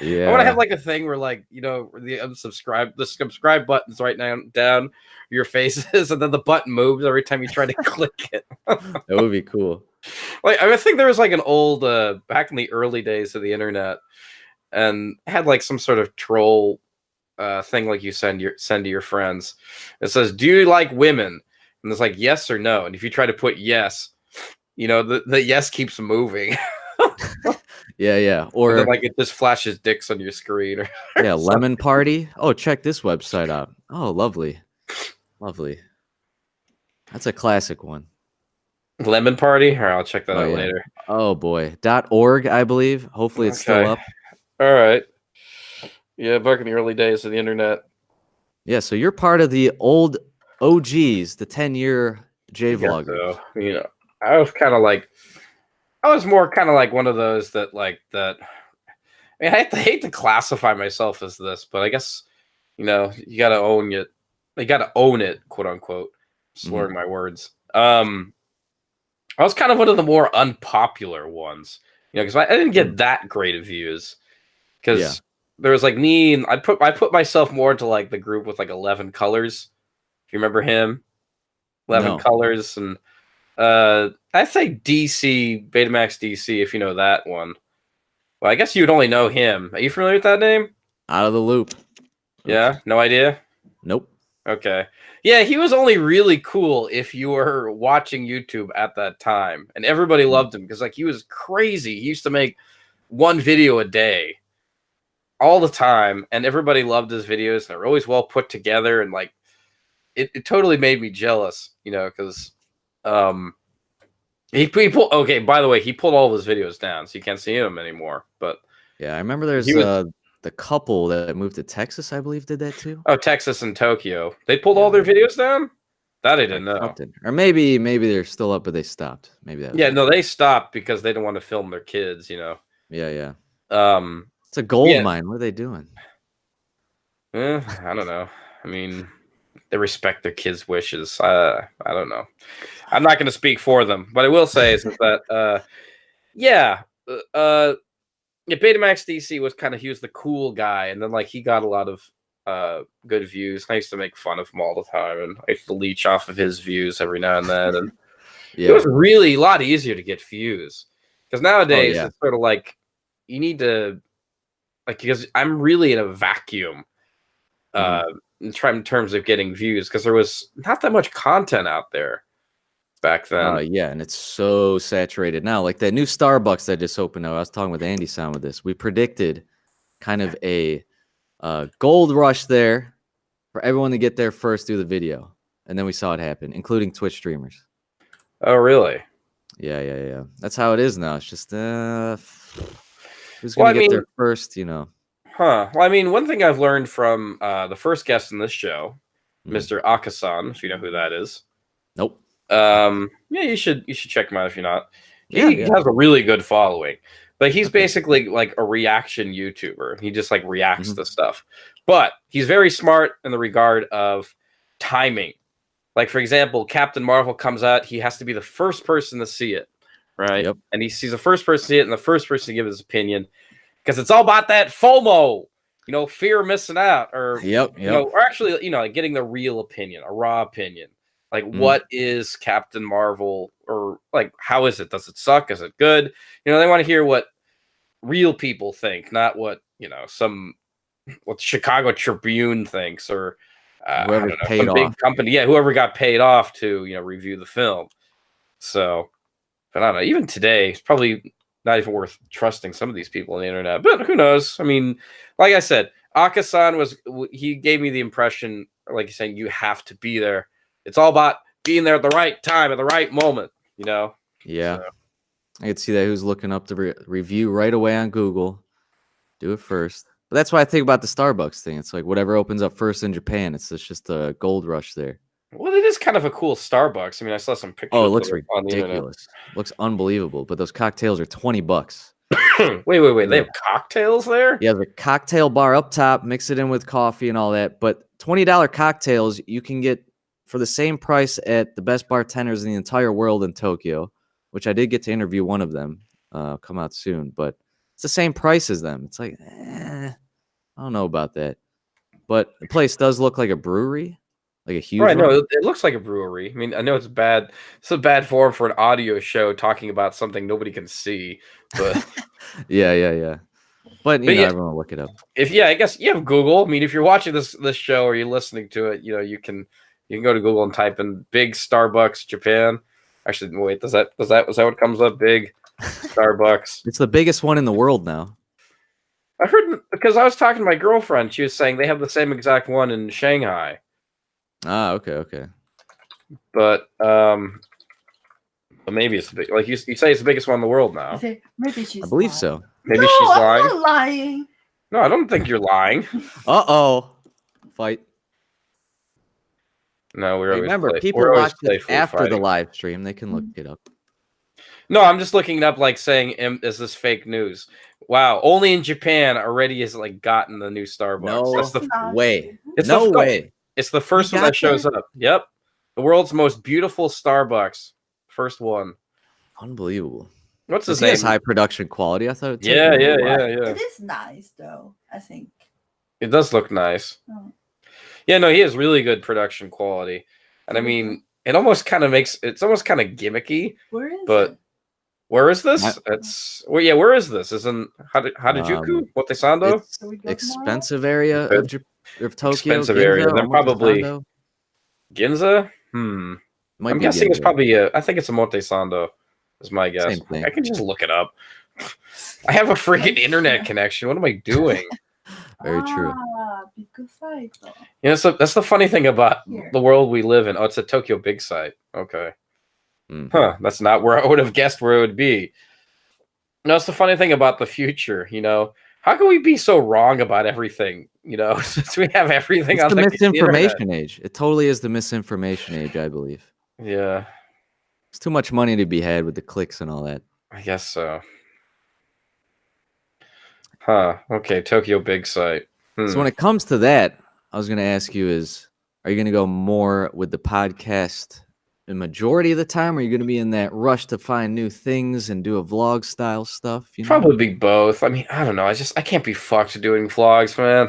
Yeah, I want to have like a thing where the subscribe button's right down your faces, and then the button moves every time you try to click it. That would be cool. Like, I think there was like an old back in the early days of the internet, and had like some sort of troll thing like you send to your friends. It says, "Do you like women?" And it's like yes or no. And if you try to put yes, the yes keeps moving. Yeah. Or then, like, it just flashes dicks on your screen. Yeah, Lemon Party. Oh, check this website out. Oh, lovely. That's a classic one. Lemon Party? All right, I'll check that out later. Oh boy. .org, I believe. Hopefully it's still up. All right. Yeah, back in the early days of the internet. Yeah, so you're part of the old OGs, the 10-year J vloggers. So. I was more kind of like one of those that I mean, I hate to classify myself as this, but I guess, you got to own it. You got to own it, quote unquote. Slurring my words. I was kind of one of the more unpopular ones, because I didn't get that great of views. Because there was like me, and I put myself more into like the group with like 11 Colors. If you remember him, 11 Colors, and I say DC, Betamax DC, if you know that one. Well, I guess you'd only know him. Are you familiar with that name? Out of the loop. Yeah, no idea. Nope. Okay. Yeah, he was only really cool if you were watching YouTube at that time, and everybody loved him because like he was crazy. He used to make one video a day, all the time, and everybody loved his videos. They were always well put together, and like it totally made me jealous, because he pulled. Okay, by the way, he pulled all of his videos down, so you can't see him anymore. But Yeah, I remember there's he was the couple that moved to Texas, I believe, did that too. Texas and Tokyo. They pulled all their videos down. That I didn't know. Something. Or maybe they're still up, but they stopped. Maybe that. Yeah, no, they stopped because they don't want to film their kids. Yeah, yeah. It's a Yeah. gold mine. What are they doing? I don't know. I mean, they respect their kids' wishes. I don't know. I'm not going to speak for them, but I will say is that, Betamax DC was he was the cool guy, and then like he got a lot of good views. I used to make fun of him all the time, and I used to leech off of his views every now and then. And it was really a lot easier to get views because nowadays it's sort of like you need to because I'm really in a vacuum in terms of getting views because there was not that much content out there back then. Yeah, and it's so saturated now. Like that new Starbucks that just opened up. I was talking with Andy Sound with this. We predicted kind of a gold rush there for everyone to get there first through the video, and then we saw it happen, including Twitch streamers. Oh, really? Yeah. That's how it is now. It's just who's gonna get there first, Huh. Well, I mean, one thing I've learned from the first guest in this show, Mr. Akasan, if you know who that is. Nope. Yeah, you should check him out if you're not. He has a really good following, but he's basically like a reaction YouTuber. He just like reacts to stuff, but he's very smart in the regard of timing. Like for example, Captain Marvel comes out, he has to be the first person to see it, right? Yep. And he's the first person to see it and the first person to give his opinion because it's all about that FOMO, fear of missing out, or or actually, like getting the real opinion, a raw opinion. Like, what is Captain Marvel, or like, how is it? Does it suck? Is it good? They want to hear what real people think, not what what Chicago Tribune thinks, or whoever paid some off. big company, whoever got paid off to review the film. So, but I don't know. Even today, it's probably not even worth trusting some of these people on the internet. But who knows? I mean, like I said, Akasan he gave me the impression, like you're saying, you have to be there. It's all about being there at the right time, at the right moment, Yeah. So. I could see that who's looking up the review right away on Google. Do it first. But that's why I think about the Starbucks thing. It's like whatever opens up first in Japan. It's just a gold rush there. Well, it is kind of a cool Starbucks. I mean, I saw some pictures. Oh, it looks ridiculous. Looks unbelievable. But those cocktails are $20. Wait. They have cocktails there? Yeah, the cocktail bar up top. Mix it in with coffee and all that. But $20 cocktails you can get for the same price at the best bartenders in the entire world in Tokyo, which I did get to interview one of them. Come out soon, but it's the same price as them. It's like, I don't know about that. But the place does look like a brewery, like a huge. Right, no, it looks like a brewery. I mean, I know it's bad. It's a bad form for an audio show talking about something nobody can see. But yeah. But everyone will look it up. I guess you have Google. I mean, if you're watching this show or you're listening to it, you can go to Google and type in "big Starbucks Japan." Actually, wait, was that what comes up? Big Starbucks. It's the biggest one in the world now. I heard because I was talking to my girlfriend. She was saying they have the same exact one in Shanghai. Ah, okay. But maybe it's big. Like you say, it's the biggest one in the world now. Maybe she's. I believe lying. so. Maybe she's lying. I'm not lying. No, I don't think you're lying. Fight. No, remember people watch it after the live stream. They can look it up. No, I'm just looking it up, like saying, "Is this fake news?" Wow, only in Japan already has like gotten the new Starbucks. No That's way. It's no way. It's the first one that shows up. Yep, the world's most beautiful Starbucks, first one. Unbelievable. What's his name? It has high production quality. I thought. It Yeah. It is nice, though. I think it does look nice. Oh. Yeah, no, he has really good production quality, and I mean, it almost kind of it's almost kind of gimmicky. Where is but it? Where is this? Where is this? Is in Harajuku? Watesando? It's expensive area of Japan. They're Tokyo, expensive Ginza, area. Then probably Omotesando. Ginza. Might I'm be guessing it's Ginza. probably I think it's a Montesando. Is my guess. Same thing. I can just look it up. I have a freaking internet connection. What am I doing? Very true. Big site. You know, so that's the funny thing about Here. the world we live in. Oh, it's a Tokyo big site. Okay. Mm. Huh. That's not where I would have guessed where it would be. No, it's the funny thing about the future, you know. How can we be so wrong about everything, you know, since we have everything It's on the the misinformation age. It totally is the misinformation age, I believe. Yeah, It's too much money to be had with the clicks and all that. I guess so. Huh. Okay, Tokyo big site. So when it comes to that, I was going to ask you are you going to go more with the podcast the majority of the time? Or are you going to be in that rush to find new things and do a vlog style stuff? You know? Probably be both. I mean, I don't know. I can't be fucked doing vlogs, man.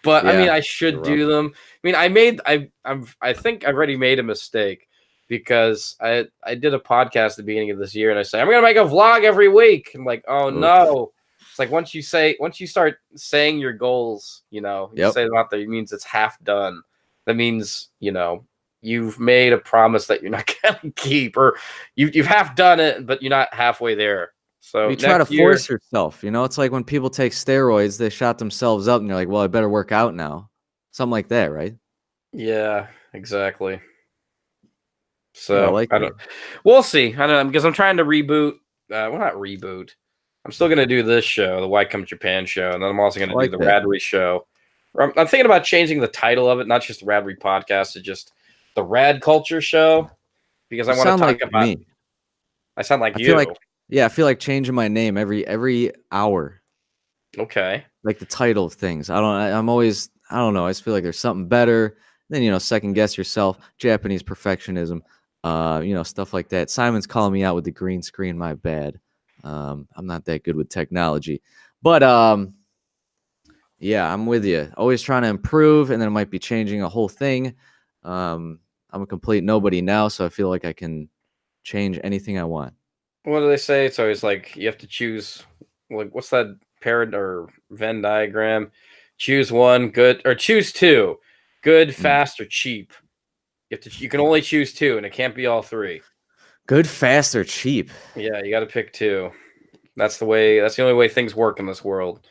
But I mean, Yeah, I should rough. do them. I mean, I think I've already made a mistake because I did a podcast at the beginning of this year and I said I'm gonna make a vlog every week. I'm like, oh Oof. no. It's like once you start saying your goals, you know, you Yep. say them out there, it means it's half done. That means, you know, you've made a promise that you're not gonna keep, or you've half done it, but you're not halfway there. So You try to next year, force yourself. You know, it's like when people take steroids, they shot themselves up and you're like, well, I better work out now. Something like that, right? yeah, exactly. So Yeah, I like I that. don't. We'll see. I don't know because I'm trying to reboot. Well, not reboot. I'm still gonna do this show, the Why Come Japan show, and then I'm also gonna I like do the that. Radrey show. I'm thinking about changing the title of it, not just the Radrey podcast, to just the Rad Culture Show, because I You want to sound talk like about. me. I sound like I you. feel like I feel like changing my name every hour. Okay. Like the title of things. I'm always, I don't know. I just feel like there's something better. Then, you know, second guess yourself. Japanese perfectionism, you know, stuff like that. Simon's calling me out with the green screen. My bad. I'm not that good with technology, but yeah, I'm with you. Always trying to improve, and then it might be changing a whole thing. I'm a complete nobody now, so I feel like I can change anything I want. What do they say? It's always like you have to choose. Like, what's that parent or Venn diagram? Choose one, good, or choose two, good, fast, or cheap. You can only choose two, and it can't be all three. Good, fast, or cheap? Yeah, you got to pick two. That's the way. That's the only way things work in this world.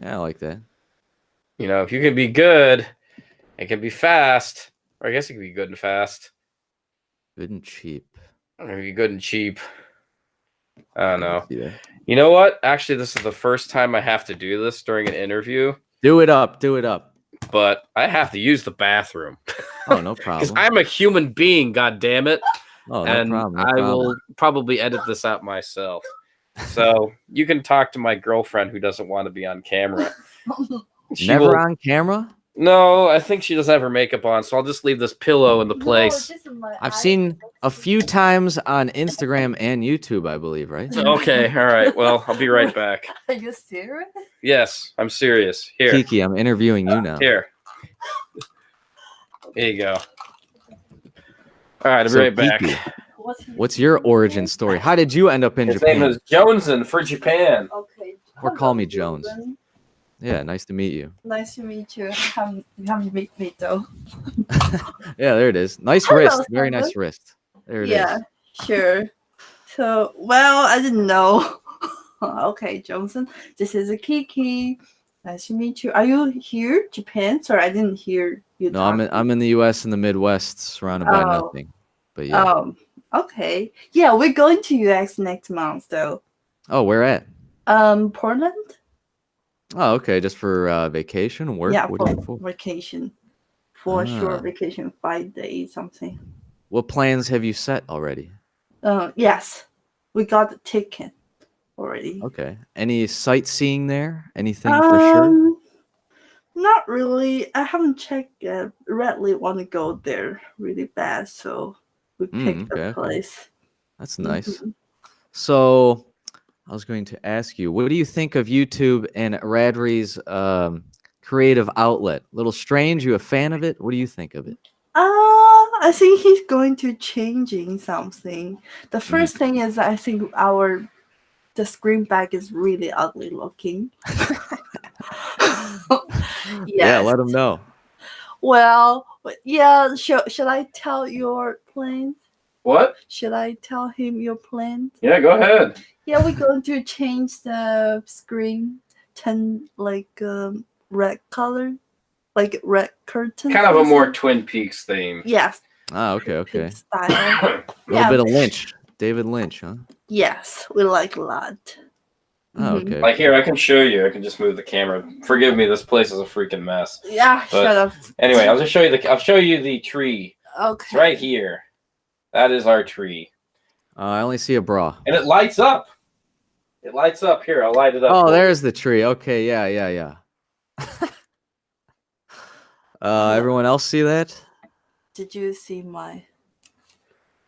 Yeah, I like that. You know, if you can be good, it can be fast, or I guess it can be good and fast. Good and cheap. Or maybe good and cheap. I don't know. See that. You know what? Actually, this is the first time I have to do this during an interview, Do it up. Do it up. but I have to use the bathroom. Oh, no Because problem. I'm a human being, god damn it. Oh, no And problem. No I problem. will probably edit this out myself. So you can talk to my girlfriend who doesn't want to be on camera. She Never will- on camera? No, I think she doesn't have her makeup on, so I'll just leave this pillow in the place. I've seen a few times on Instagram and YouTube, I believe, right? Okay, all right. Well, I'll be right back. Are you serious? Yes, I'm serious. Here. Kiki, I'm interviewing you now. Here. There you go. All right, I'll be So, right back. Kiki, what's your origin story? How did you end up in His Japan? name is Joneson for Japan. Okay. Or call me Jones. Yeah, nice to meet you. Nice to meet you. You haven't met me though. Yeah, there it is. Nice Hello, wrist. Very Simon. nice wrist. There it is. Yeah, sure. So, well, I didn't know. Okay, Johnson. This is a Kiki. Nice to meet you. Are you here, Japan? Sorry, I didn't hear you. No, I'm in the U.S. in the Midwest, surrounded by nothing. But yeah. Okay. Yeah, we're going to US next month though. Oh, where at? Portland. Oh, okay. Just for vacation, work. Yeah, What are you for for? vacation. For a Ah. short vacation, 5 days, something. What plans have you set already? Yes, we got the ticket already. Okay. Any sightseeing there? Anything for sure? Not really. I haven't checked yet. Radley want to go there really bad, so we picked the okay. place. That's nice. Mhm. So I was going to ask you, what do you think of YouTube and Radrey's creative outlet? A little strange. You a fan of it? What do you think of it? I think he's going to changing something. The first thing is I think the screen back is really ugly looking. Yeah, Yes. let them know. Well, yeah. Should I tell your plans? What? Should I tell him your plans? Yeah, go ahead. Yeah, we're going to change the screen, red color, like red curtain. Kind of a more Twin Peaks theme. Yes. Ah, okay. Pink style. A little bit of Lynch. David Lynch, huh? Yes, we like a lot. Oh, okay. Like here, I can show you. I can just move the camera. Forgive me, this place is a freaking mess. Yeah, But shut up. anyway, I'll show you the tree. Okay. It's right here. That is our tree. I only see a bra. And it lights up. It lights up. Here, I'll light it up. Oh, there's the tree. Okay, yeah. Everyone else see that? Did you see my?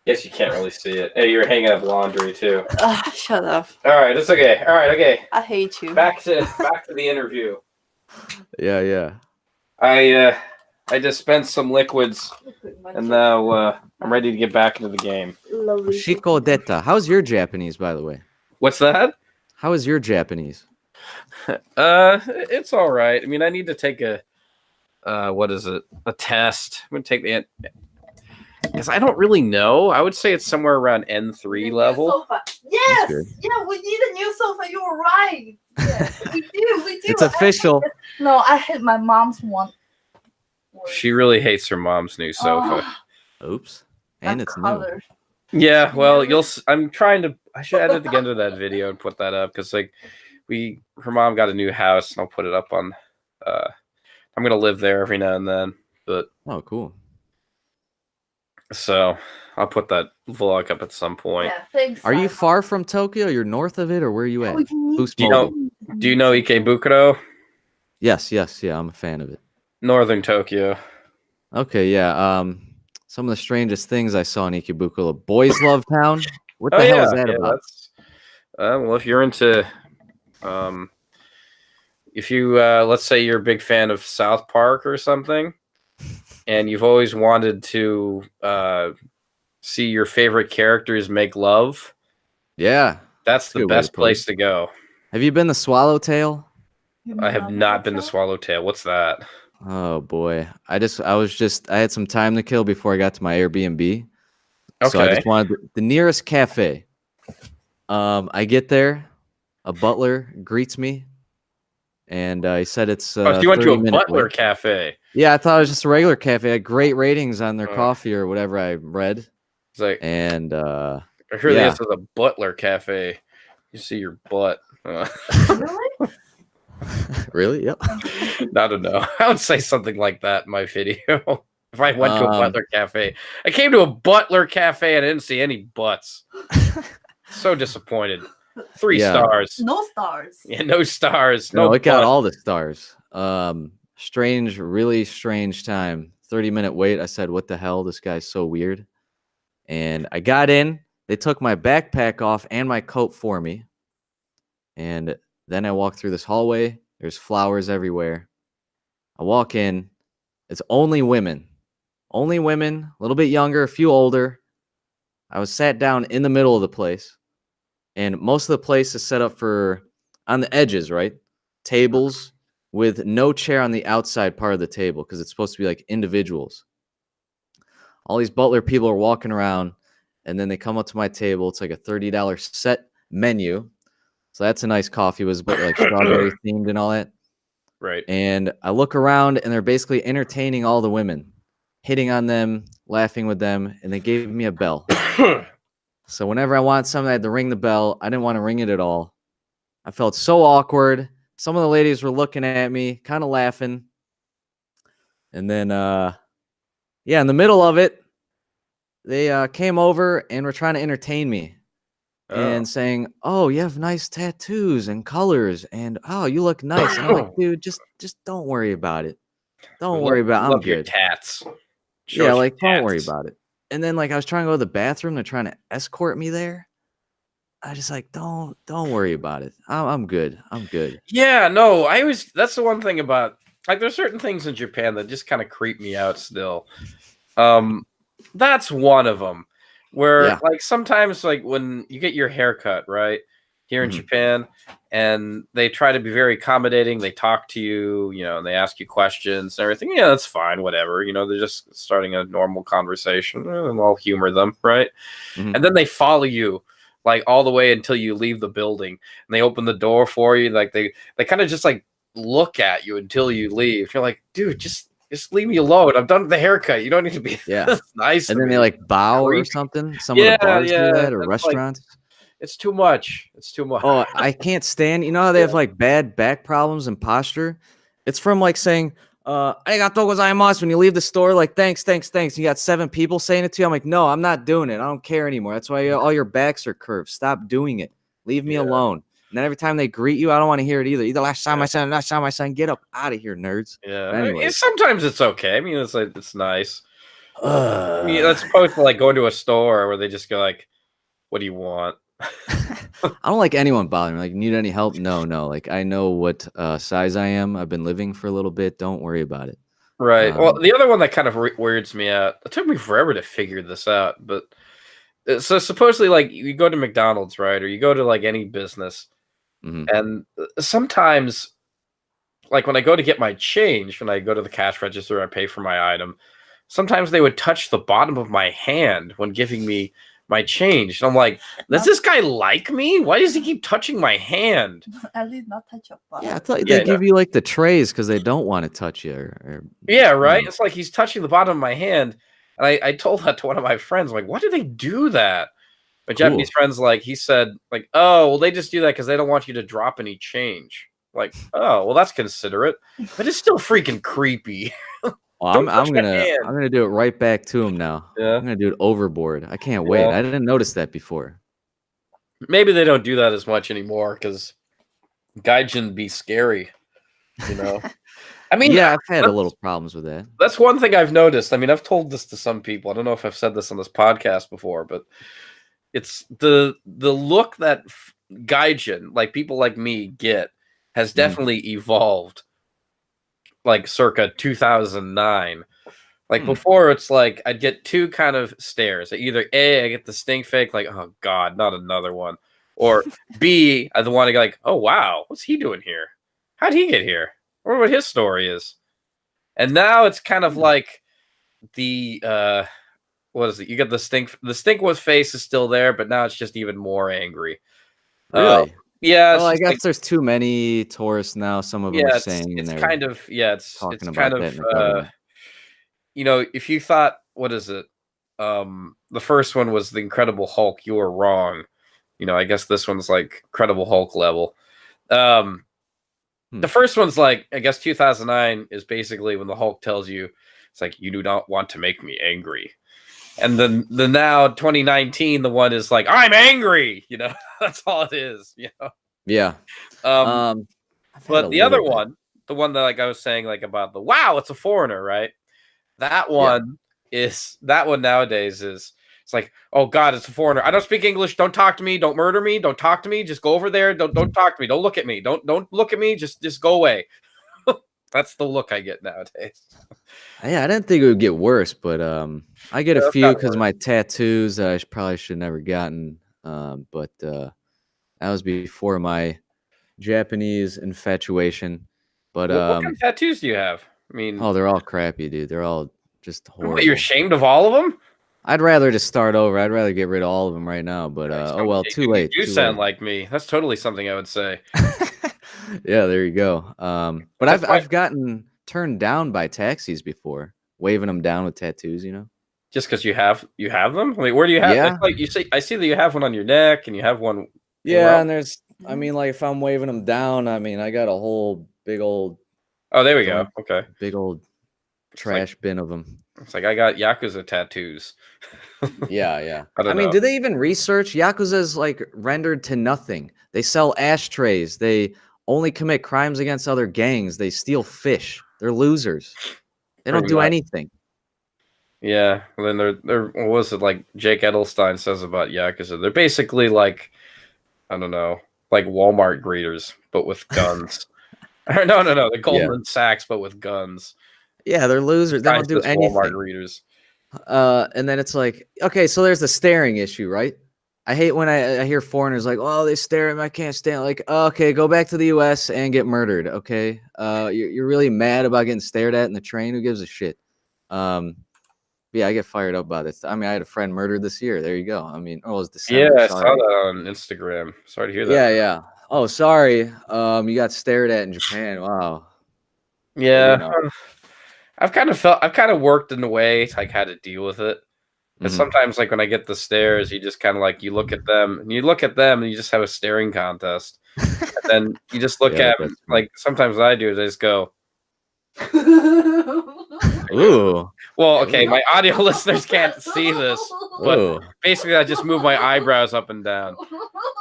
Yes, you can't really see it. Hey, you're hanging up laundry too. Shut up. All right, it's okay. All right, okay. I hate you. Back to the interview. Yeah. I dispensed some liquids, and now I'm ready to get back into the game. Lovely. Shiko detta. How's your Japanese, by the way? What's that? How is your Japanese? It's all right. I mean, I need to take a a test. I'm gonna take the because I don't really know. I would say it's somewhere around N3 level. Sofa. Yes. Yeah, we need a new sofa. You were right. Yeah, we do. It's official. No, I hate my mom's one. She really hates her mom's new sofa. Oops. And it's color. Yeah, well, I'm trying to. I should edit the end of that video and put that up because her mom got a new house and I'll put it up on. I'm gonna live there every now and then, but oh, cool. So I'll put that vlog up at some point. Yeah, thanks. Are you far from Tokyo? You're north of it, or where are you at? Do you know Ikebukuro? Yes. Yeah, I'm a fan of it. Northern Tokyo. Okay, yeah. Some of the strangest things I saw in Ikebukuro. Boys Love Town. What the hell is that about? Well, if you're into, if you let's say you're a big fan of South Park or something, and you've always wanted to see your favorite characters make love, yeah, that's the best place to go. Have you been to Swallowtail? I have not been to Swallowtail. What's that? Oh boy, I had some time to kill before I got to my Airbnb. Okay. So I just wanted the nearest cafe. I get there, a butler greets me, and he said it's. Oh, so you went to a butler cafe? Yeah, I thought it was just a regular cafe. I had great ratings on their coffee or whatever I read. It's like, and I heard this is a butler cafe. You see your butt. Really? Really? Yep. I don't know. I would say something like that in my video. If I went to a butler cafe, I came to a butler cafe and I didn't see any butts. So disappointed. 3 stars. No stars. Yeah, no stars. No, it got all the stars. Strange, really strange time. 30-minute wait. I said, what the hell? This guy's so weird. And I got in. They took my backpack off and my coat for me. And then I walk through this hallway. There's flowers everywhere. I walk in. It's only women. Only women, a little bit younger, a few older. I was sat down in the middle of the place. And most of the place is set up for, on the edges, right? Tables with no chair on the outside part of the table because it's supposed to be like individuals. All these butler people are walking around, and then they come up to my table. It's like a $30 set menu. So that's a nice coffee. It was like strawberry themed and all that. Right. And I look around, and they're basically entertaining all the women, hitting on them, laughing with them, and they gave me a bell. So whenever I wanted something, I had to ring the bell. I didn't want to ring it at all. I felt so awkward. Some of the ladies were looking at me, kind of laughing. And then, in the middle of it, they came over and were trying to entertain me. And saying, "Oh, you have nice tattoos and colors, and oh, you look nice." And I'm like, "Dude, just don't worry about it. Don't worry about it. I'm your good." tats. Yeah, like don't worry about it. And then like I was trying to go to the bathroom, they're trying to escort me there. I just like don't worry about it. I'm good. I'm good. Yeah, no, that's the one thing about like there's certain things in Japan that just kind of creep me out still. That's one of them. Where like sometimes like when you get your hair cut, right? here in Japan, and they try to be very accommodating. They talk to you, and they ask you questions and everything. Yeah, that's fine, whatever. They're just starting a normal conversation, and I'll humor them, right? And then they follow you like all the way until you leave the building, and they open the door for you. Like they kind of just like look at you until you leave. You're like, dude, just leave me alone. I'm done with the haircut. You don't need to be this nice. And then they like bow or something. Some of the bars do that, or restaurants. It's too much. It's too much. Oh, I can't stand. You know how they have like bad back problems and posture? It's from like saying, arigatou gozaimasu when you leave the store, like thanks. You got 7 people saying it to you. I'm like, no, I'm not doing it. I don't care anymore. That's why all your backs are curved. Stop doing it. Leave me alone. And then every time they greet you, I don't want to hear it either. Either last time my son, get up out of here, nerds. Yeah. Anyway, sometimes it's okay. I mean, it's nice. I mean, that's opposed to like going to a store where they just go like, what do you want? I don't like anyone bothering me. Like, need any help? No. Like, I know what size I am. I've been living for a little bit. Don't worry about it. Right. Well, the other one that kind of weirds me out. It took me forever to figure this out, but so supposedly, like, you go to McDonald's, right, or you go to like any business, and sometimes, like when I go to get my change, when I go to the cash register, I pay for my item. Sometimes they would touch the bottom of my hand when giving me my change. And I'm like, does this guy like me? Why does he keep touching my hand? At least not touch your butt. Yeah, I thought they give you like the trays because they don't want to touch you. Yeah, right. It's like he's touching the bottom of my hand, and I told that to one of my friends. I'm like, why do they do that? My Japanese friends, like, he said, like, oh, well, they just do that because they don't want you to drop any change. Like, oh, well, that's considerate, but it's still freaking creepy. Well, I'm gonna do it right back to him now. Yeah. I'm gonna do it overboard. I can't wait. I didn't notice that before. Maybe they don't do that as much anymore because gaijin be scary, I mean, yeah, I've had a little problems with that. That's one thing I've noticed. I mean, I've told this to some people. I don't know if I've said this on this podcast before, but it's the look that gaijin, like people like me, get has definitely evolved. Like circa 2009. Like before, it's like I'd get 2 kind of stares. Either A, I get the stink fake, like, oh God, not another one. Or B, I want to go like, oh wow, what's he doing here? How'd he get here? I wonder what his story is. And now it's kind of like the what is it? You get the stink with face is still there, but now it's just even more angry. Really? Yeah, well, I guess there's too many tourists now. Some of them are saying, it's kind of it's talking kind about of if you thought, what is it? The first one was the Incredible Hulk. You were wrong. I guess this one's like Incredible Hulk level. The first one's like, I guess 2009 is basically when the Hulk tells you, it's like, you do not want to make me angry. And then the now 2019, the one is like, I'm angry. That's all it is. Yeah. But the other one, the one that like I was saying like about the wow, it's a foreigner, right? That one nowadays is it's like, oh God, it's a foreigner. I don't speak English. Don't talk to me. Don't murder me. Don't talk to me. Just go over there. Don't talk to me. Don't look at me. Don't look at me. Just go away. That's the look I get nowadays. Yeah, I didn't think it would get worse, but I get a few because of my tattoos that I probably should never gotten. But that was before my Japanese infatuation. But what kind of tattoos do you have? I mean, oh, they're all crappy, dude. They're all just horrible. What, you're ashamed of all of them? I'd rather just start over. I'd rather get rid of all of them right now. But oh well, too late. You sound like me. That's totally something I would say. Yeah, there you go. But I've gotten turned down by taxis before, waving them down with tattoos. Just because you have them. I mean, where do you have? Yeah. Like you say, I see that you have one on your neck and you have one. Yeah, and there's. I mean, like if I'm waving them down, I mean, I got a whole big old. Oh, there we go. Okay. Big old trash bin of them. It's like I got Yakuza tattoos. Yeah. I mean, do they even research? Yakuza's like rendered to nothing. They sell ashtrays. They only commit crimes against other gangs. They steal fish. They're losers. They don't do anything. Yeah. Then they're what was it like Jake Edelstein says about Yakuza? They're basically like, I don't know, like Walmart greeters, but with guns. No. The Goldman Sachs, but with guns. Yeah, they're losers. They don't do anything. Walmart readers. And then it's like, okay, so there's the staring issue, right? I hate when I hear foreigners like, oh, they stare at me. I can't stand. Like, oh, okay, go back to the U.S. and get murdered. Okay, you're really mad about getting stared at in the train. Who gives a shit? Yeah, I get fired up about it. I mean, I had a friend murdered this year. There you go. I mean, oh, it was Yeah, December. I saw Sorry. that on Instagram. Sorry to hear Yeah, that. yeah. Oh, sorry. You got stared at in Japan. Wow. Yeah, You know. I've kind of worked in a way to like how to deal with it. Because Mhm. sometimes, like when I get the stares, you just kind of like you look at them, and you just have a staring contest, and then you just look Yeah, at them. that's funny. Like sometimes what I do is I just go, Ooh. well, okay, Ooh. my audio listeners can't see this, but Ooh. basically I just move my eyebrows up and down,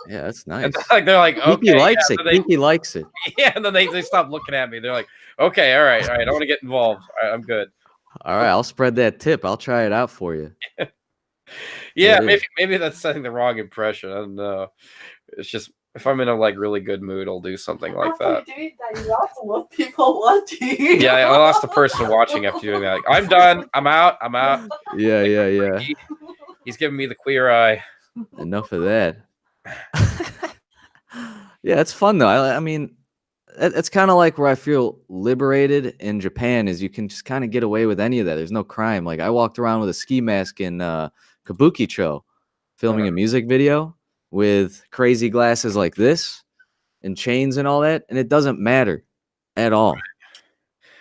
Yeah, that's and nice. they're like, Kiki okay, likes yeah, it. then they, Kiki likes it. yeah, and then they stop looking at me. They're like, okay, all right, I don't want to get involved. All right, I'm good. All right, I'll spread that tip. I'll try it out for you. Yeah, It is. maybe that's setting the wrong impression. I don't know. It's just if I'm in a like really good mood, I'll do something like that. After doing that, you lost a lot of people watching. Yeah, I lost the person watching after doing that. Like, I'm done. I'm out. I'm out. Yeah, Like, yeah, yeah. he's giving me the queer eye. Enough of that. Yeah, it's fun though. I mean, it's kind of like where I feel liberated in Japan is you can just kind of get away with any of that. There's no crime. Like I walked around with a ski mask in Kabukicho, filming a music video with crazy glasses like this and chains and all that, and it doesn't matter at all.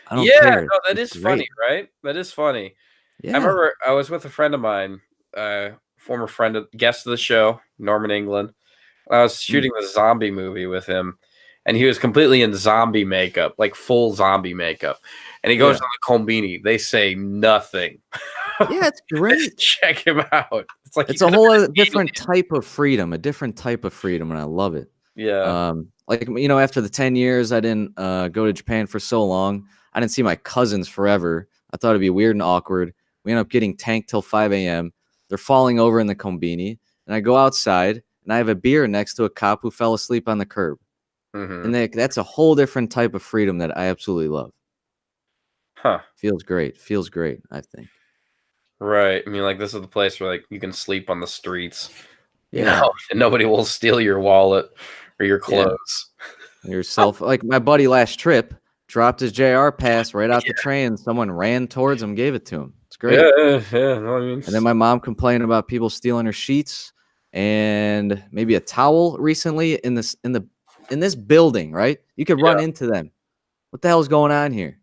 I don't Yeah, care. no, that It's is funny, great. right? That is funny. I Yeah. remember I was with a friend of mine, former friend, guest of the show, Norman England. I was shooting the zombie movie with him, and he was completely in zombie makeup, like full zombie makeup. And he goes Yeah. to the Combini. They say nothing. Yeah, it's great. Check him out. It's like It's a whole other different type of freedom, and I love it. Yeah. Like after the 10 years I didn't go to Japan for so long, I didn't see my cousins forever. I thought it'd be weird and awkward. We end up getting tanked till 5 a.m. They're falling over in the Combini, and I go outside and I have a beer next to a cop who fell asleep on the curb. Mm-hmm. And that's a whole different type of freedom that I absolutely love. Huh. Feels great. Feels great, I think. Right. I mean, like this is the place where like you can sleep on the streets. Yeah. And nobody will steal your wallet or your clothes. Yourself, like my buddy last trip dropped his JR pass right out the train. Someone ran towards him, gave it to him. It's great. Yeah. No, I mean, And then my mom complained about people stealing her sheets and maybe a towel recently in this building, right? You could run into them. What the hell is going on here?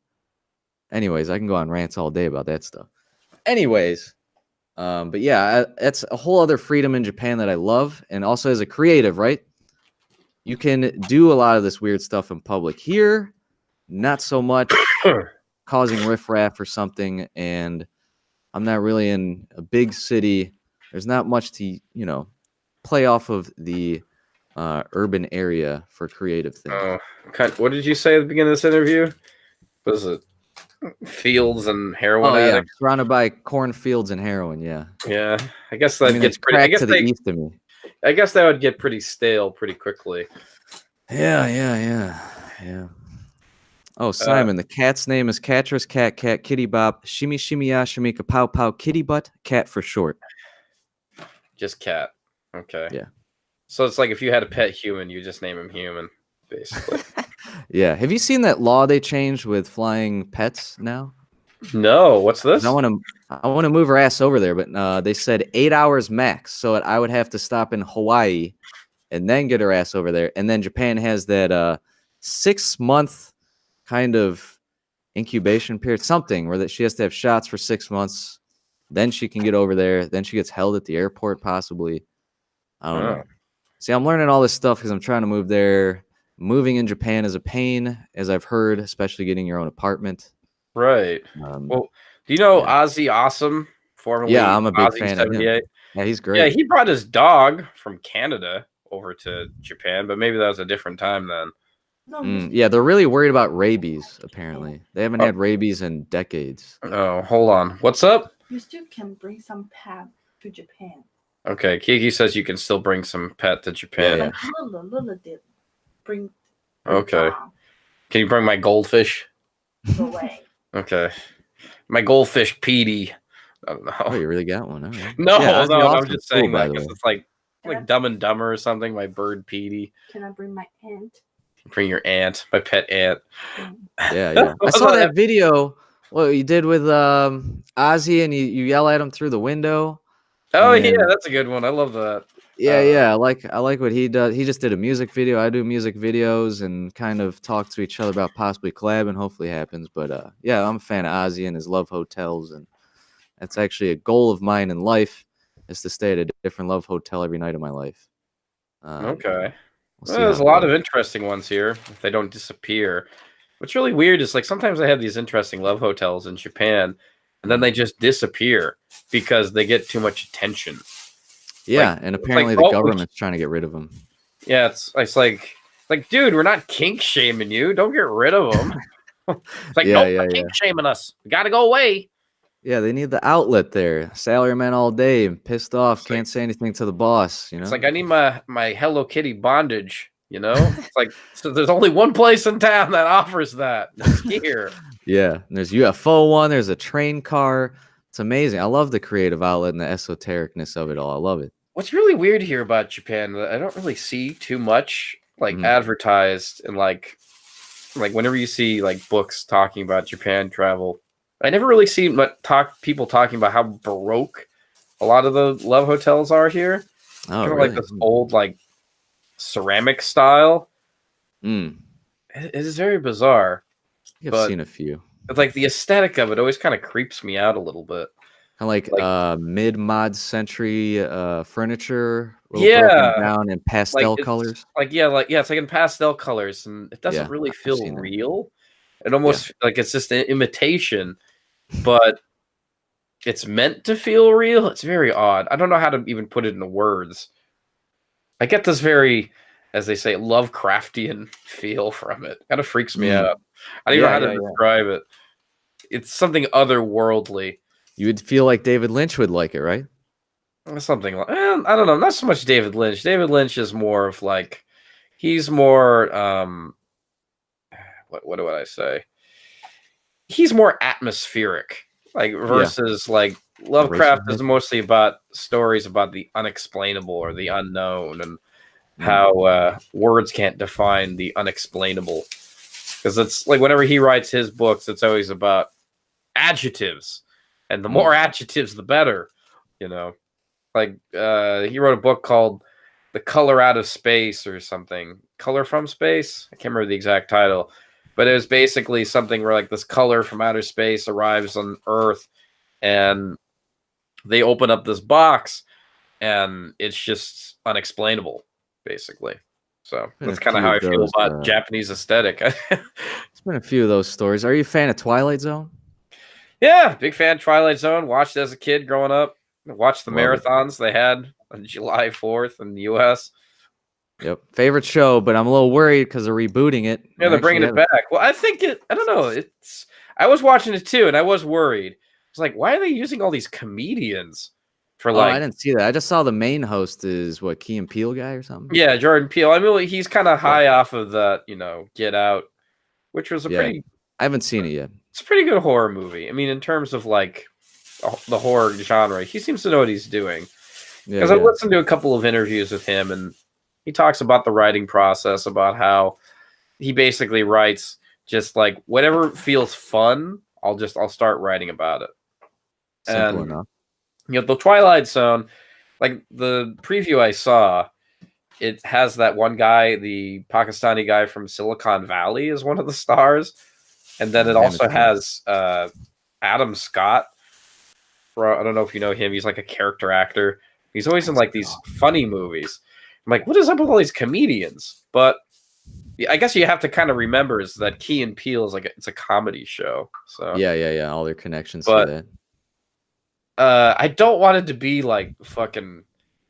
Anyways, I can go on rants all day about that stuff. Anyways, but yeah, that's a whole other freedom in Japan that I love. And also as a creative, right? You can do a lot of this weird stuff in public. Here, not so much causing riffraff or something. And I'm not really in a big city. There's not much to, play off of the urban area for creative things. Oh, what did you say at the beginning of this interview? Was it fields and heroin? Oh yeah, addicts? surrounded by cornfields and heroin. Yeah. Yeah, I guess that gets pretty. Crack to the east of me. I guess that would get pretty stale pretty quickly. Yeah. Oh, Simon, the cat's name is Catress, cat, kitty bop, shimmy, shimmy, ya, shimika, pow, pow, kitty butt, cat for short. Just cat. Okay. Yeah. So it's like if you had a pet human, you just name him human, basically. Yeah. Have you seen that law they changed with flying pets now? No. What's this? I want to move her ass over there, but they said 8 hours max. So I would have to stop in Hawaii and then get her ass over there. And then Japan has that 6 month kind of incubation period, something where that she has to have shots for 6 months. Then she can get over there. Then she gets held at the airport, possibly. I don't know. See, I'm learning all this stuff because I'm trying to move there. Moving in Japan is a pain, as I've heard, especially getting your own apartment. Right. Well, do you know Ozzy Awesome? Formerly, yeah, I'm a big Ozzy fan 78? of him. Yeah, he's great. Yeah, he brought his dog from Canada over to Japan, but maybe that was a different time then. Yeah, they're really worried about rabies, apparently. They haven't had rabies in decades. Oh, hold on. What's up? You still can bring some pet to Japan. Okay, Kiki says you can still bring some pet to Japan. Yeah. Lula did bring. Okay. Can you bring my goldfish? Away. Okay. My goldfish Petey. I don't know. Oh, you really got one. All right. No, yeah, no, awesome. I'm just saying cool, that because it's like like Dumb and Dumber or something. My bird Petey. Can I bring my aunt? Bring your aunt, my pet aunt. Yeah. I saw that video. What you did with Ozzy, and you yell at him through the window. Oh and, yeah, that's a good one. I love that. Yeah. I like what he does. He just did a music video. I do music videos and kind of talk to each other about possibly collab, and hopefully happens. But yeah, I'm a fan of Ozzy and his Love Hotels, and that's actually a goal of mine in life, is to stay at a different Love Hotel every night of my life. Okay. We'll Well, there's a lot of interesting ones here if they don't disappear. What's really weird is like sometimes I have these interesting love hotels in Japan, and then they just disappear because they get too much attention. Yeah, like, and apparently like, the government's trying to get rid of them. Yeah, it's like, dude, we're not kink shaming you. Don't get rid of them. It's like, nope, they're kink shaming us. We got to go away. Yeah, they need the outlet there. Salaryman all day, pissed off, can't say anything to the boss. You know, it's like I need my Hello Kitty bondage. You know, it's like so. There's only one place in town that offers that. It's here. Yeah, and there's UFO one. There's a train car. It's amazing. I love the creative outlet and the esotericness of it all. I love it. What's really weird here about Japan that I don't really see too much like advertised and like whenever you see like books talking about Japan travel, I never really see people talking about how baroque a lot of the love hotels are here. Oh, kind of really? like this old like ceramic style. It It is very bizarre. I've seen a few. But like the aesthetic of it always kind of creeps me out a little bit. Kind of like mid-mod century furniture, yeah, broken down in pastel colors. It's like in pastel colors, and it doesn't really feel real. It almost like it's just an imitation, but it's meant to feel real. It's very odd. I don't know how to even put it into words. I get this very, as they say, Lovecraftian feel from it. Kind of freaks me out. I don't even know how to describe it. It's something otherworldly. You would feel like David Lynch would like it, right? Something like, I don't know, not so much David Lynch. David Lynch is more of like, he's more, what do I say? He's more atmospheric, like versus like Lovecraft is mostly about stories about the unexplainable or the unknown and how words can't define the unexplainable. Because it's like whenever he writes his books, it's always about adjectives. And the more adjectives, the better, you know. Like he wrote a book called "The Color Out of Space" or something. "Color from Space." I can't remember the exact title, but it was basically something where like this color from outer space arrives on Earth, and they open up this box, and it's just unexplainable, basically. So that's kind of how I feel about Japanese aesthetic. It's been a few of those stories. Are you a fan of Twilight Zone? Yeah, big fan of Twilight Zone. Watched it as a kid growing up. Watched the marathons they had on July 4th in the U.S. Yep. Favorite show, but I'm a little worried because they're rebooting it. Yeah, they're bringing it back. Well, I think I don't know. I was watching it too, and I was worried. It's like, why are they using all these comedians for like... I didn't see that. I just saw the main host is, what, Key and Peele guy or something? Yeah, Jordan Peele. I mean, he's kind of high off of that, Get Out, which was a pretty... I haven't seen it yet. It's a pretty good horror movie. I mean, in terms of like the horror genre, he seems to know what he's doing. Because I've listened to a couple of interviews with him, and he talks about the writing process, about how he basically writes just like whatever feels fun, I'll start writing about it. Simple enough. The Twilight Zone, like the preview I saw, it has that one guy, the Pakistani guy from Silicon Valley, is one of the stars. And then it also has Adam Scott. I don't know if you know him. He's like a character actor. He's always in like these funny movies. I'm like, what is up with all these comedians? But I guess you have to kind of remember is that Key and Peele is it's a comedy show. So yeah. All their connections to that. I don't want it to be like fucking.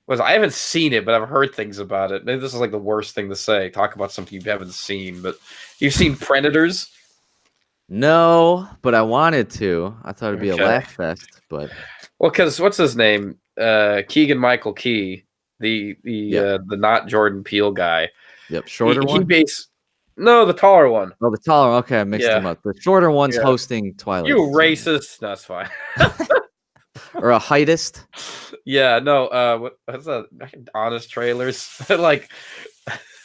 I haven't seen it, but I've heard things about it. Maybe this is like the worst thing to say. Talk about something you haven't seen, but you've seen Predators. No, but I wanted to. I thought it'd be a laugh fest, but because what's his name? Keegan Michael Key, the not Jordan Peele guy. Yep, shorter one. No, the taller one. Oh, the taller. Okay, I mixed them up. The shorter one's hosting Twilight. You racist? No, that's fine. Or a heightist. Yeah, no, what's that? Honest Trailers. Like,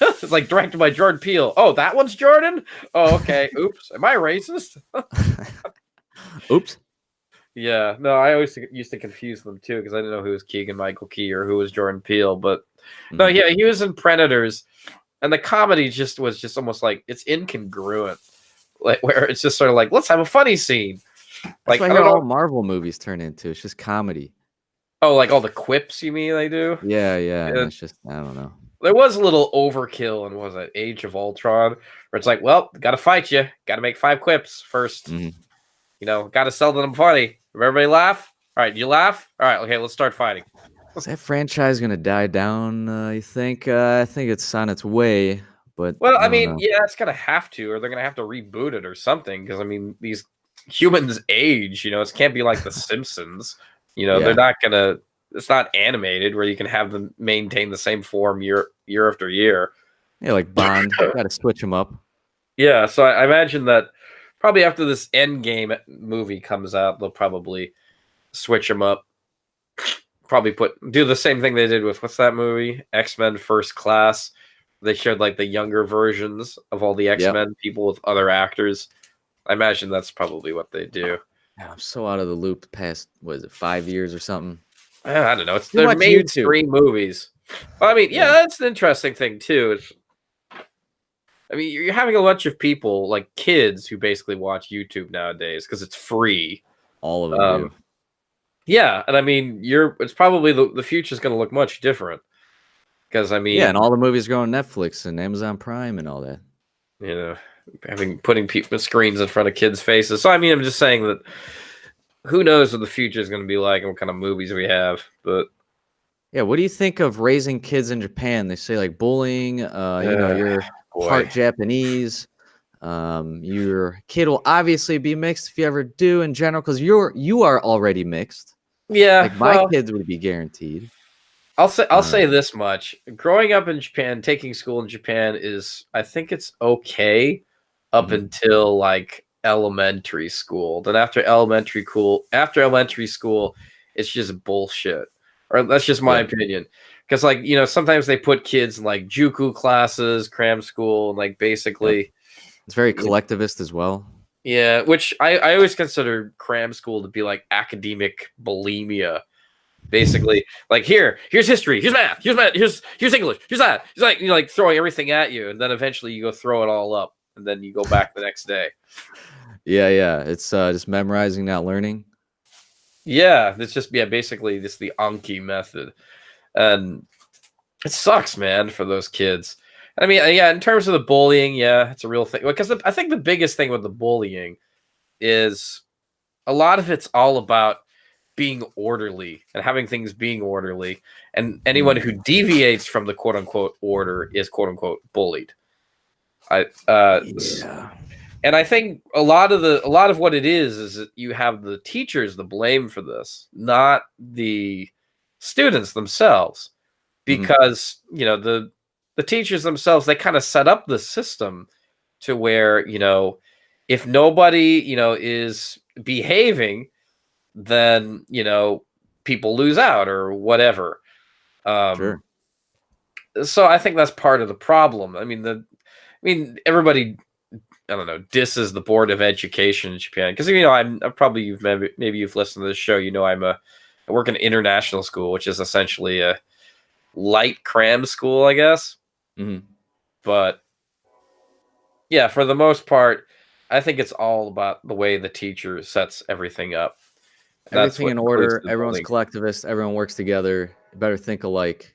it's like directed by Jordan Peele. Oh, that one's Jordan? Oh, okay. Oops. Am I racist? Oops. Yeah, no, I always used to confuse them too because I didn't know who was Keegan Michael Key or who was Jordan Peele. But no, Mhm. yeah, he was in Predators, and the comedy just was just almost like it's incongruent, like where it's just sort of like let's have a funny scene. That's Like what I I hear don't all know. Marvel movies turn into. It's just comedy. Oh, like all the quips you mean they do? Yeah, yeah, and Yeah, it's just I don't know. there was a little overkill in what was it Age of Ultron, where it's like, well, gotta fight you, gotta make 5 quips first. Mhm. You know, gotta sell them funny. Everybody laugh. All right, you laugh. All right, okay, let's start fighting. Is that franchise gonna die down? You think? I think it's on its way, but Well, I I don't mean, know. yeah, it's gonna have to, or they're gonna have to reboot it or something. Because I mean, these humans age. You know, it can't be like The Simpsons. You know, they're Yeah, not gonna. It's not animated where you can have them maintain the same form year after year. yeah, like Bond. Got to switch them up. Yeah, so I imagine that probably after this Endgame movie comes out, they'll probably switch them up. Probably do the same thing they did with what's that movie? X-Men First Class. They showed like the younger versions of all the Yep. X-Men people with other actors. I imagine that's probably what they do. Man, I'm so out of the loop. The past, what is it, 5 years or something? I don't know. Too They're much YouTube. mainstream movies. Well, I mean, yeah, Yeah, that's an interesting thing too. I mean, you're having a bunch of people like kids who basically watch YouTube nowadays because it's free. all of them Um, do. yeah, and I mean, it's probably the future is going to look much different because I Yeah, and mean, all the movies go on Netflix and Amazon Prime and all that. you know, putting people screens in front of kids' faces. So I mean, I'm just saying that who knows what the future is going to be like and what kind of movies we have. But Yeah, what do you think of raising kids in Japan? They say like bullying. You're boy, part Japanese. Your kid will obviously be mixed if you ever do in general, because you are already mixed. yeah. Like my Well, kids would be guaranteed. I'll Uh, say this much: growing up in Japan, taking school in Japan is, I think it's okay up mhm. until like elementary school. Then after elementary school, it's just bullshit. Or that's just my Yeah, opinion. Because like sometimes they put kids in like juku classes, cram school, and like yep. basically, It's very y- collectivist as well. yeah. Which I always consider cram school to be like academic bulimia. Basically, like here's history, here's math, here's English, here's that. It's like like throwing everything at you, and then eventually you go throw it all up, and then you go back the next day. Yeah, yeah. It's just memorizing, not learning. Yeah, it's just basically just the Anki method, and it sucks, man, for those kids. I mean, yeah, in terms of the bullying, yeah, it's a real thing. Because I think the biggest thing with the bullying is a lot of it's all about being orderly and having things being orderly, and anyone who Mm, deviates from the quote unquote order is quote unquote bullied. I yeah. and I think a lot of what it is that you have the teachers the blame for this, not the students themselves, Mhm. because the teachers themselves, they kind of set up the system to where if nobody is behaving, then people lose out or whatever. Sure. um so I think that's part of the problem. I mean everybody, I don't know, disses the board of education in Japan because I'm probably maybe you've listened to this show. I work in international school, which is essentially a light cram school, I guess. Mhm. But yeah, for the most part, I think it's all about the way the teacher sets everything up. That's Everything what in includes order. the Everyone's building. collectivist. Everyone works together. You better think alike.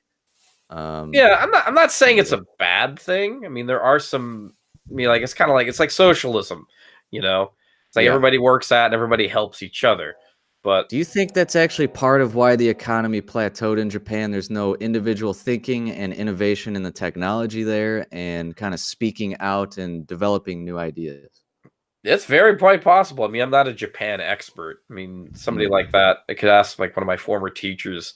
Yeah, I'm not saying it's Yeah. a bad thing. I mean, there are some. I mean, like it's kind of like it's like socialism, you know. It's like Yeah. everybody works at and everybody helps each other. But Do you think that's actually part of why the economy plateaued in Japan? There's no individual thinking and innovation in the technology there and kind of speaking out and developing new ideas. it's very quite possible. I mean, I'm not a Japan expert. I mean, somebody Mm. like that, I could ask like one of my former teachers,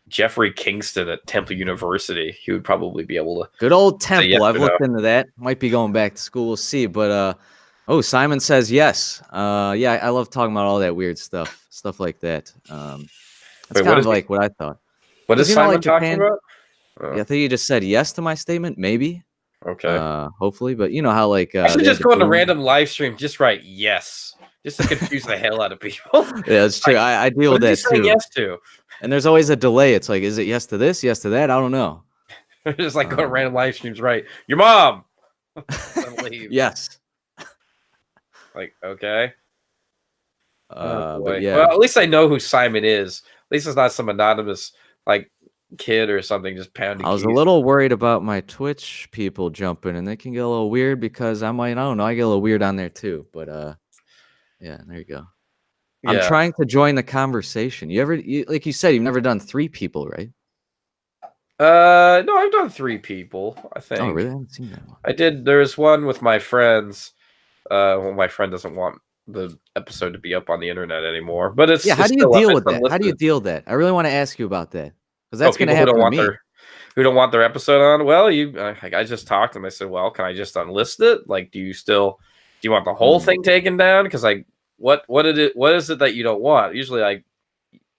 Jeffrey Kingston at Temple University. He would probably be able to Good old say yes Temple. I've or no. looked into that. Might be going back to school. We'll see. But oh, Simon says yes. Yeah, I love talking about all that weird stuff like that. That's kind of like what I thought. What is You know, Simon like talking Japan. about? Yeah, I think you just said yes to my statement, maybe. Okay. Hopefully, but you know how like I should they just have go the on a boom? random live stream, just write yes, just to confuse the hell out of people. Yeah, it's true. Like, I deal what with is he that saying too. yes to? And there's always a delay. It's like, is it yes to this, yes to that? I don't know. Just like go to random live streams, right? Your mom. Leave. Yes. Like, okay. Oh But boy. yeah, Well, at least I know who Simon is. At least it's not some anonymous like kid or something just pounding I was a keys. little worried about my Twitch people jumping, and they can get a little weird because I don't know, I get a little weird on there too. But yeah, there you go. I'm Yeah. trying to join the conversation. Like you said, you've never done 3 people, right? No, I've done 3 people, I think. Oh, really? I haven't seen that one. I did. There's one with my friends. Well, my friend doesn't want the episode to be up on the internet anymore, but it's How do you still up, deal it's with that? How do you unlisted. deal with that? I really want to ask you about that because that's going to People happen to me. who don't want their episode on. Well, I just talked to them. I said, well, can I just unlist it? Like, do you want the whole thing taken down? Because what is it that you don't want? Usually, like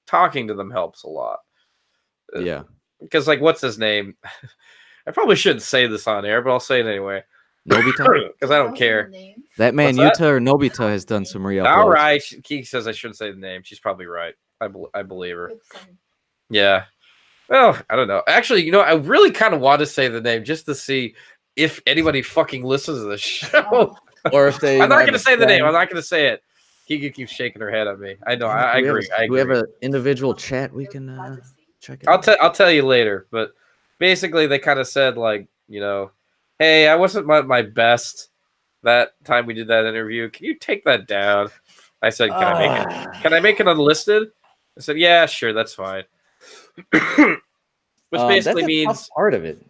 talking to them helps a lot. Yeah. Because like, what's his name? I probably shouldn't say this on air, but I'll say it anyway. Nobita? Because I don't care. That man, Yuta or Nobita, has done some re-uploads. All right. Kiki says I shouldn't say the name. She's probably right. I believe her. Yeah. Well, I don't know. Actually, I really kind of want to say the name just to see if anybody fucking listens to the show. Or if they... I'm not going to say the name. I'm not going to say it. Kiki keeps shaking her head at me. I know. I agree. Do we have an individual chat we can check it out? I'll tell you later. But basically, they kind of said, like, hey, I wasn't my best that time we did that interview. Can you take that down? I said, can I make it unlisted? I said, yeah, sure, that's fine. Which basically means part of it.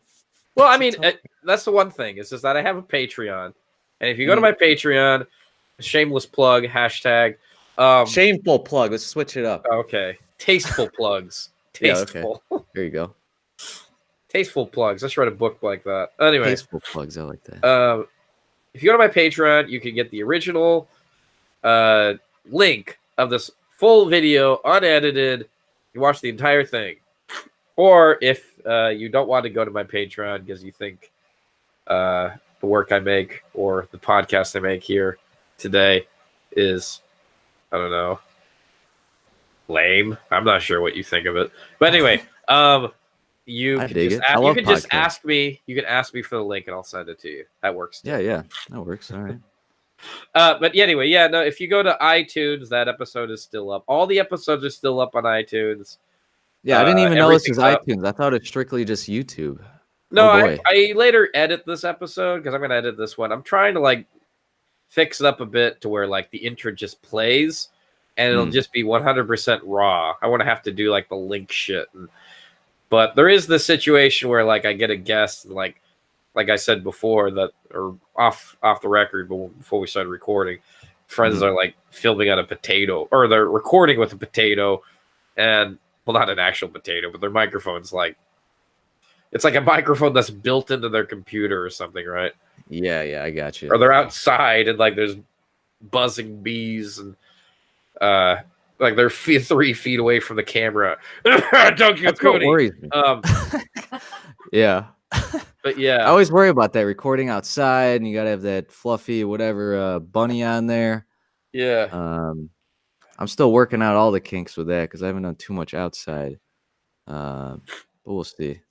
Well, I mean, that's the one thing is that I have a Patreon, and if you go to my Patreon, shameless plug hashtag shameful plug. Let's switch it up. Okay, tasteful plugs. Tasteful. Yeah, okay. There you go. Tasteful plugs. Let's write a book like that. Anyway, tasteful plugs. I like that. If you go to my Patreon, you can get the original link of this full video, unedited. You watch the entire thing. Or if you don't want to go to my Patreon because you think the work I make or the podcast I make here today is, I don't know, lame. I'm not sure what you think of it. But anyway, you can just ask me. You can ask me for the link and I'll send it to you. That works. Yeah, that works. All right. But anyway, yeah, no, if you go to iTunes, that episode is still up. All the episodes are still up on iTunes. Yeah, I didn't even know this was iTunes. I thought it's strictly just YouTube. No, I later edit this episode because I'm going to edit this one. I'm trying to like fix it up a bit to where like the intro just plays and it'll just be 100% raw. I want to have to do like the link shit. But there is this situation where like I get a guest and like I said before that, or off the record, but before we started recording, friends are like filming on a potato, or they're recording with a potato, and well, not an actual potato, but their microphone's like, it's like a microphone that's built into their computer or something, right? Yeah, I got you. Or they're outside and like there's buzzing bees and like they're 3 feet away from the camera. Don't get Cody. Worries me. Yeah. But yeah, I always worry about that recording outside, and you gotta have that fluffy whatever bunny on there. Yeah. I'm still working out all the kinks with that because I haven't done too much outside. But we'll see.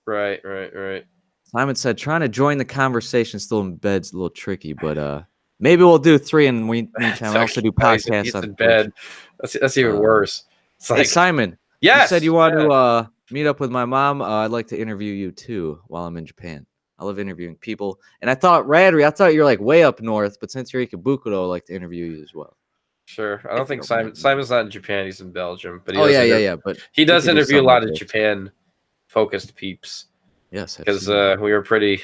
Right. Simon said trying to join the conversation still in bed's a little tricky, but maybe we'll do 3 in the meantime. I also do podcasts on bed. That's even worse. It's like, hey, Simon. Yes. You said you want to meet up with my mom. I'd like to interview you too while I'm in Japan. I love interviewing people. And I thought, Radrey, you're like way up north, but since you're Ikabukudo, I'd like to interview you as well. Sure. I don't think Simon's not in Japan. He's in Belgium. But yeah. But he does interview a lot of Japan-focused peeps. Yes. Because we were pretty...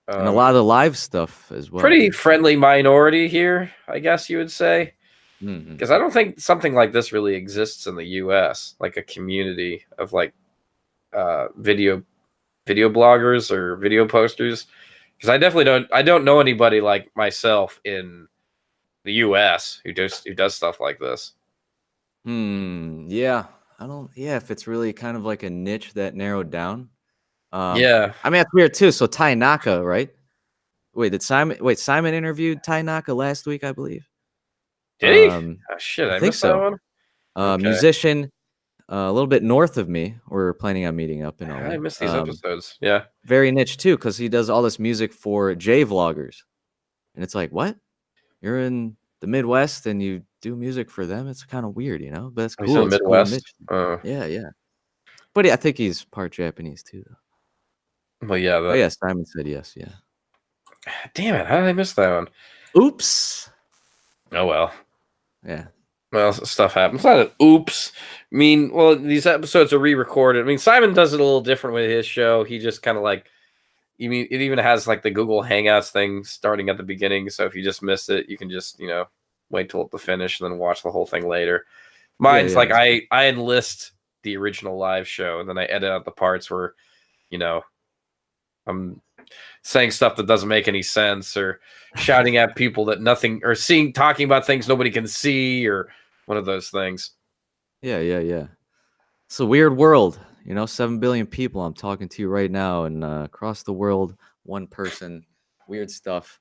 and a lot of the live stuff as well. Pretty friendly minority here, I guess you would say. Because I don't think something like this really exists in the U.S., like a community of like video bloggers or video posters. Because I don't know anybody like myself in the U.S. who does stuff like this. Yeah, I don't. Yeah, if it's really kind of like a niche that narrowed down. Yeah. I mean that's weird too. So Tai Naka, right? Wait, Simon interviewed Tai Naka last week, I believe. Did he? Oh, shit, I I think missed that so. one. Okay. Musician, a little bit north of me. We're planning on meeting up in I LA. missed these episodes. Yeah. Very niche too, because he does all this music for J vloggers, and it's like, what? You're in the Midwest and you do music for them? It's kind of weird, you know. But it's He's in cool. the It's a cool Midwest. niche. Yeah, yeah. But I think he's part Japanese too, though. Well, yeah. Oh yeah, Simon said yes. Yeah. Damn it! How did I miss that one? Oops. Oh well. Yeah. Well, stuff happens. It's not an oops. I mean, well, these episodes are re-recorded. I mean, Simon does it a little different with his show. He just kind of like, you mean, it even has like the Google Hangouts thing starting at the beginning. So if you just missed it, you can just, wait till the finish and then watch the whole thing later. Mine's like I enlist the original live show and then I edit out the parts where, I'm saying stuff that doesn't make any sense or shouting at people that nothing or talking about things nobody can see or one of those things. Yeah. It's a weird world, 7 billion people. I'm talking to you right now, and across the world, one person, weird stuff.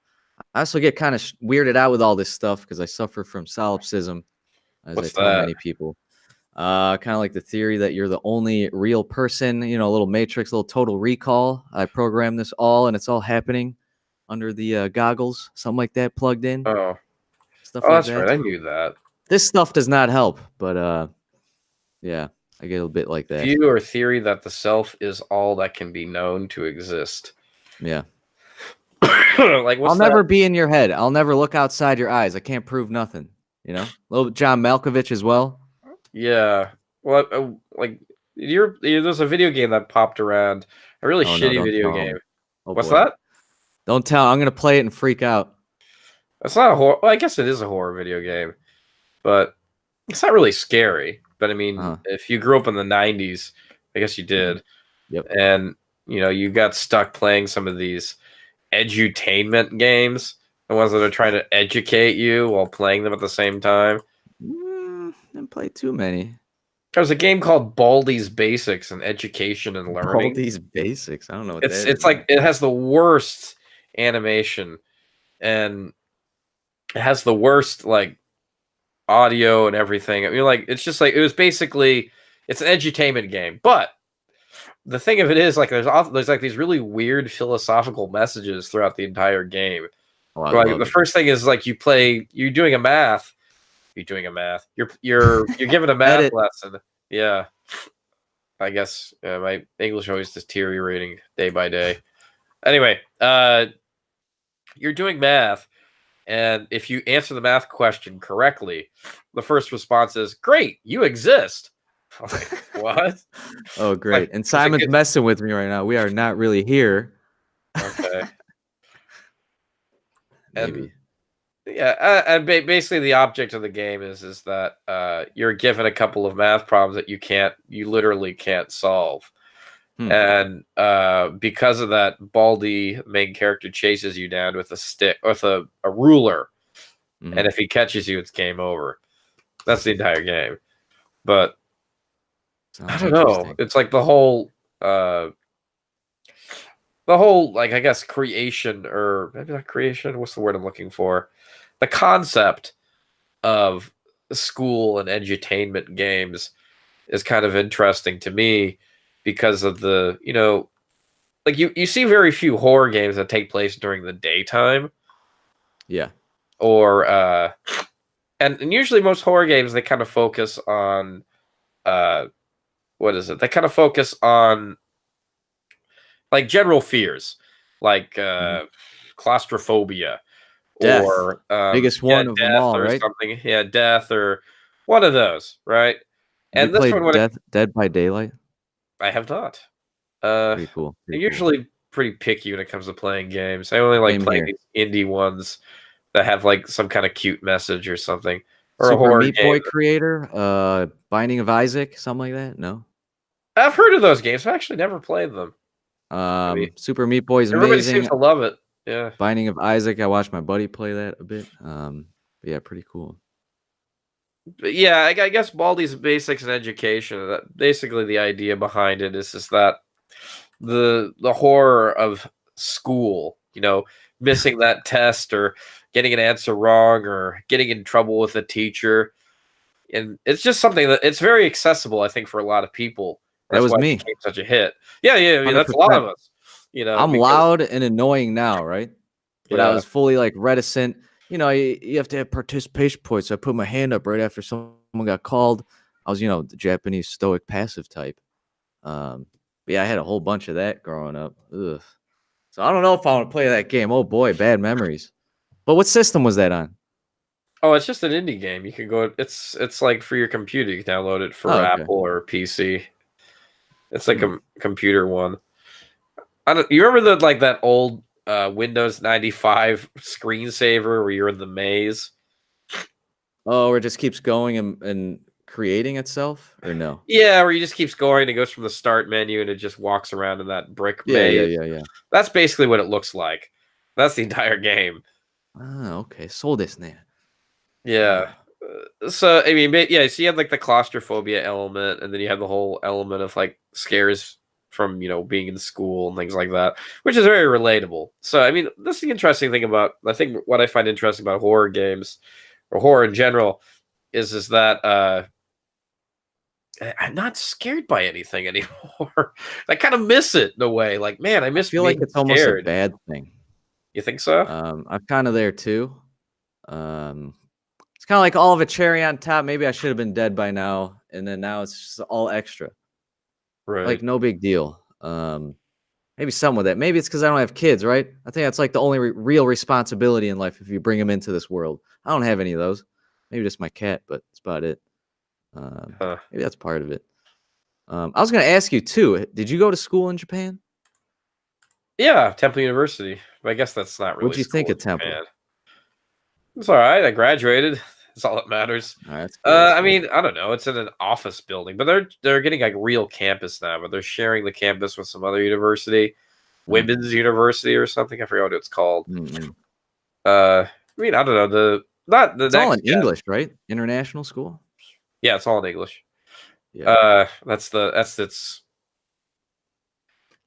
I also get kind of weirded out with all this stuff because I suffer from solipsism, as What's I tell that? many people. Kind of like the theory that you're the only real person, a little matrix, a little total recall. I program this all, and it's all happening under the goggles, something like that, plugged in. Oh, Stuff like that's that. right. I knew that. This stuff does not help, but yeah, I get a bit like that. View or theory that the self is all that can be known to exist. Yeah. Like, I'll never be in your head. I'll never look outside your eyes. I can't prove nothing. A little John Malkovich as well. Yeah. Well, like there's a video game that popped around. A really shitty video game. Oh, What's boy. that? Don't tell. I'm gonna play it and freak out. It's not a horror. Well, I guess it is a horror video game, but it's not really scary. But I mean, if you grew up in the '90s, I guess you did. Yep. And you got stuck playing some of these edutainment games, the ones that are trying to educate you while playing them at the same time. Didn't play too many. There's a game called Baldi's Basics and Education and Learning. Baldi's Basics. I don't know what it's like it has the worst animation and it has the worst like audio and everything. I mean, like it's just like it's an edutainment game, but the thing of it is like there's like these really weird philosophical messages throughout the entire game. Like the first thing is like you're doing a math. You're given a math lesson. Yeah. I guess my English always deteriorating day by day. Anyway, you're doing math, and if you answer the math question correctly, the first response is, "Great, you exist." I'm like, what? Oh, great. And Simon's messing with me right now. We are not really here. Okay. Maybe. And basically the object of the game is that you're given a couple of math problems that you literally can't solve. And because of that, Baldi, main character, chases you down with a stick, with a ruler. And if he catches you, it's game over. That's the entire game. But I don't know. It's like the whole like, I guess, creation, or maybe not creation. What's the word I'm looking for? The concept of school and edutainment games is kind of interesting to me because of the, like you see very few horror games that take place during the daytime. Yeah. Or and usually most horror games, they kind of focus on what is it? They kind of focus on like general fears, like claustrophobia. Death. Or biggest one of them all, right? Something, death or one of those, right? And this one, Dead by Daylight. I have not. Pretty cool. I'm usually pretty picky when it comes to playing games. I only like playing these indie ones that have like some kind of cute message or something. Or Super a horror Meat game. Boy creator, Binding of Isaac, something like that. No, I've heard of those games. I've actually never played them. Super Meat Boy is Everybody amazing. seems to love it. Yeah. Binding of Isaac, I watched my buddy play that a bit. But yeah, pretty cool. But yeah, I guess Baldi's basics in education. Basically, the idea behind it is that the horror of school, missing that test or getting an answer wrong or getting in trouble with a teacher. And it's just something that it's very accessible, I think, for a lot of people. That That's was why it me. became such a hit. Yeah, yeah, I mean, that's a lot of 100%. us, I'm because loud and annoying now, right? But I yeah, was fully like reticent. You have to have participation points. So I put my hand up right after someone got called. I was, the Japanese stoic passive type. But yeah, I had a whole bunch of that growing up. Ugh. So I don't know if I want to play that game. Oh boy, bad memories. But what system was that on? oh, it's just an indie game. You can go. It's like for your computer. You can download it for Oh, okay. Apple or PC. It's like Hmm. a computer one. I don't. You remember that old Windows 95 screensaver where you're in the maze? Oh, or it just keeps going and creating itself, or no? Yeah, where you just keeps going. It goes from the start menu and it just walks around in that brick Yeah, yeah, maze. yeah, yeah. That's basically what it looks like. That's the entire game. Ah, okay. So this now. Yeah. So I mean, yeah. So you have like the claustrophobia element, and then you have the whole element of like scares from being in school and things like that, which is very relatable. So I mean, that's the interesting thing about. I think what I find interesting about horror games or horror in general is that I'm not scared by anything anymore. I kind of miss it in a way. Like, man, I I miss feel like being it's almost a scared. bad thing. You think so? I'm kind of there too. Um, it's kind of like all of a cherry on top. Maybe I should have been dead by now, and then now it's just all extra. Right. Like no big deal. Maybe some with that. Maybe it's because I don't have kids, right? I think that's like the only real responsibility in life if you bring them into this world. I don't have any of those. Maybe just my cat, but that's about it. Huh. Maybe that's part of it. I was going to ask you too. Did you go to school in Japan? Yeah, Temple University. But I guess that's not really What'd you think school in of Temple? Japan. It's all right. I graduated. That's all that matters. All right, that's good. That's I good. mean, I don't know. It's in an office building, but they're getting like real campus now. But they're sharing the campus with some other university, Mm, women's university or something. I forgot what it's called. mm, mm. I mean, I don't know. Not the It's all in next gen. English, right? International school. Yeah, it's all in English. Yeah. That's its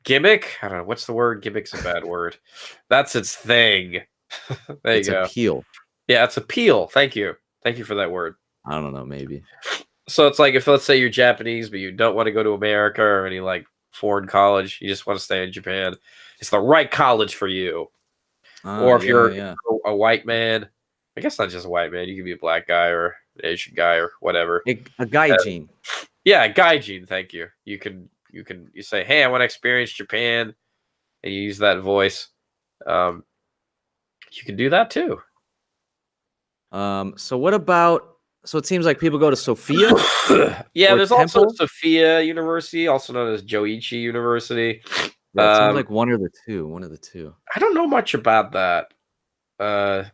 gimmick. I don't know what's the word. Gimmick's a bad word. That's its thing. There It's you go. appeal. Yeah, it's appeal. Thank you for that word. I don't know. Maybe. So it's like if let's say you're Japanese, but you don't want to go to America or any like foreign college, you just want to stay in Japan. It's the right college for you. Or if Yeah, you're yeah. a white man, I guess not just a white man, you can be a black guy or an Asian guy or whatever. A gaijin. Yeah, gaijin. Thank you. You say, hey, I want to experience Japan, and you use that voice. You can do that too. So what about? So it seems like people go to Sophia. Yeah, or there's also Temple? Sophia University, also known as Joichi University. Yeah, it seems like one of the two. One of the two. I don't know much about that.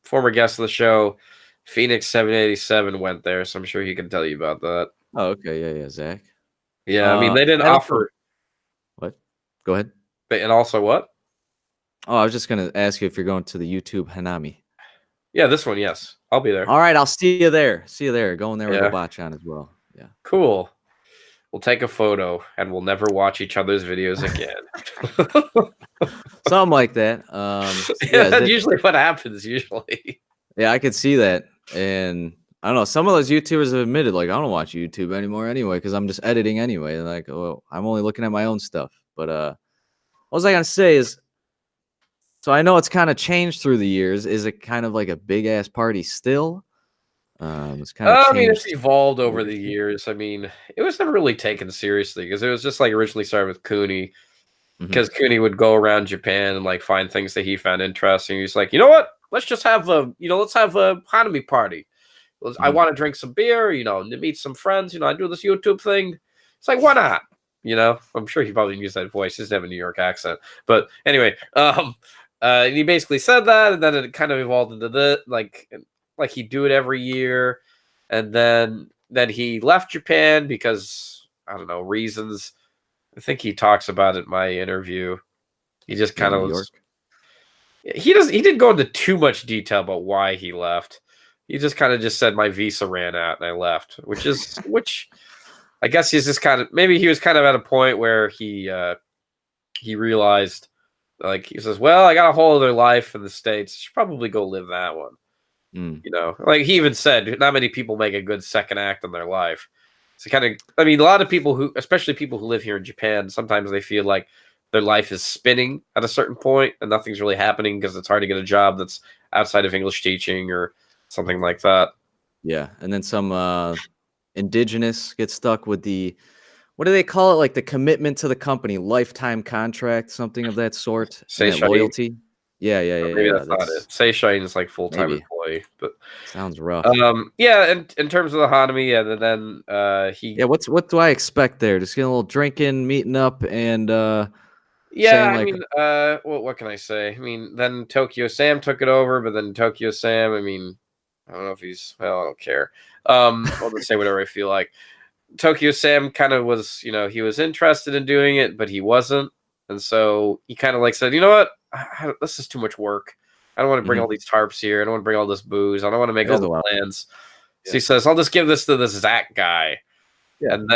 Former guest of the show, Phoenix 787 went there, so I'm sure he can tell you about that. Oh, okay. Yeah, yeah, Zach. Yeah, I mean they didn't I don't know- offer. What? Go ahead. And also what? Oh, I was just gonna ask you if you're going to the YouTube Hanami. Yeah, this one, yes. I'll be there. All right, I'll see you there. See you there. Going there with Yeah. Obachan as well. Yeah. Cool. We'll take a photo and we'll never watch each other's videos again. Something like that. Yeah, that's usually what happens, usually. Yeah, I could see that. And I don't know, some of those YouTubers have admitted, like, I don't watch YouTube anymore anyway, because I'm just editing anyway. Like, oh, I'm only looking at my own stuff. But what was I gonna say is, so I know it's kind of changed through the years. Is it kind of like a big ass party still? It's kind of I mean, it's changed. evolved over the years. I mean, it was never really taken seriously because it was just like originally started with Cooney, because Cooney would go around Japan and like find things that he found interesting. He's like, you know what? Let's just have let's have a hanami party. I want to drink some beer, meet some friends. I do this YouTube thing. It's like, why not? I'm sure he probably used that voice. He doesn't have a New York accent, but anyway, and he basically said that, and then it kind of evolved into the like he'd do it every year, and then he left Japan because I don't know reasons. I think he talks about it in my interview. He just kind of New was. York. He didn't go into too much detail about why he left. He just kind of just said my visa ran out and I left, which I guess he's just kind of, maybe he was kind of at a point where he realized, like, he says, well, I got a whole other life in the States. I should probably go live that one. Mm. You know, like he even said, not many people make a good second act in their life. So kind of, I mean, a lot of people who, especially people who live here in Japan, sometimes they feel like their life is spinning at a certain point and nothing's really happening because it's hard to get a job that's outside of English teaching or something like that. Yeah, and then some indigenous get stuck with the, what do they call it? Like the commitment to the company, lifetime contract, something of that sort, and that Seishain, loyalty. Yeah, yeah, yeah, maybe yeah. that's not it. Seishain is like full-time maybe employee, but sounds rough. yeah, and in terms of the hanami, yeah, then he, Yeah, what do I expect there? Just getting a little drinking, meeting up, and yeah, saying I like, mean, what can I say? I mean, then Tokyo Sam took it over, but then Tokyo Sam, I mean, I don't know if he's, well, I don't care. I'll just say whatever I feel like. Tokyo Sam kind of was, you know, he was interested in doing it, but he wasn't. And so he kind of like said, you know what? This is too much work. I don't want to bring all these tarps here. I don't want to bring all this booze. I don't want to make all the plans. So he says, I'll just give this to this Zach guy. Yeah. And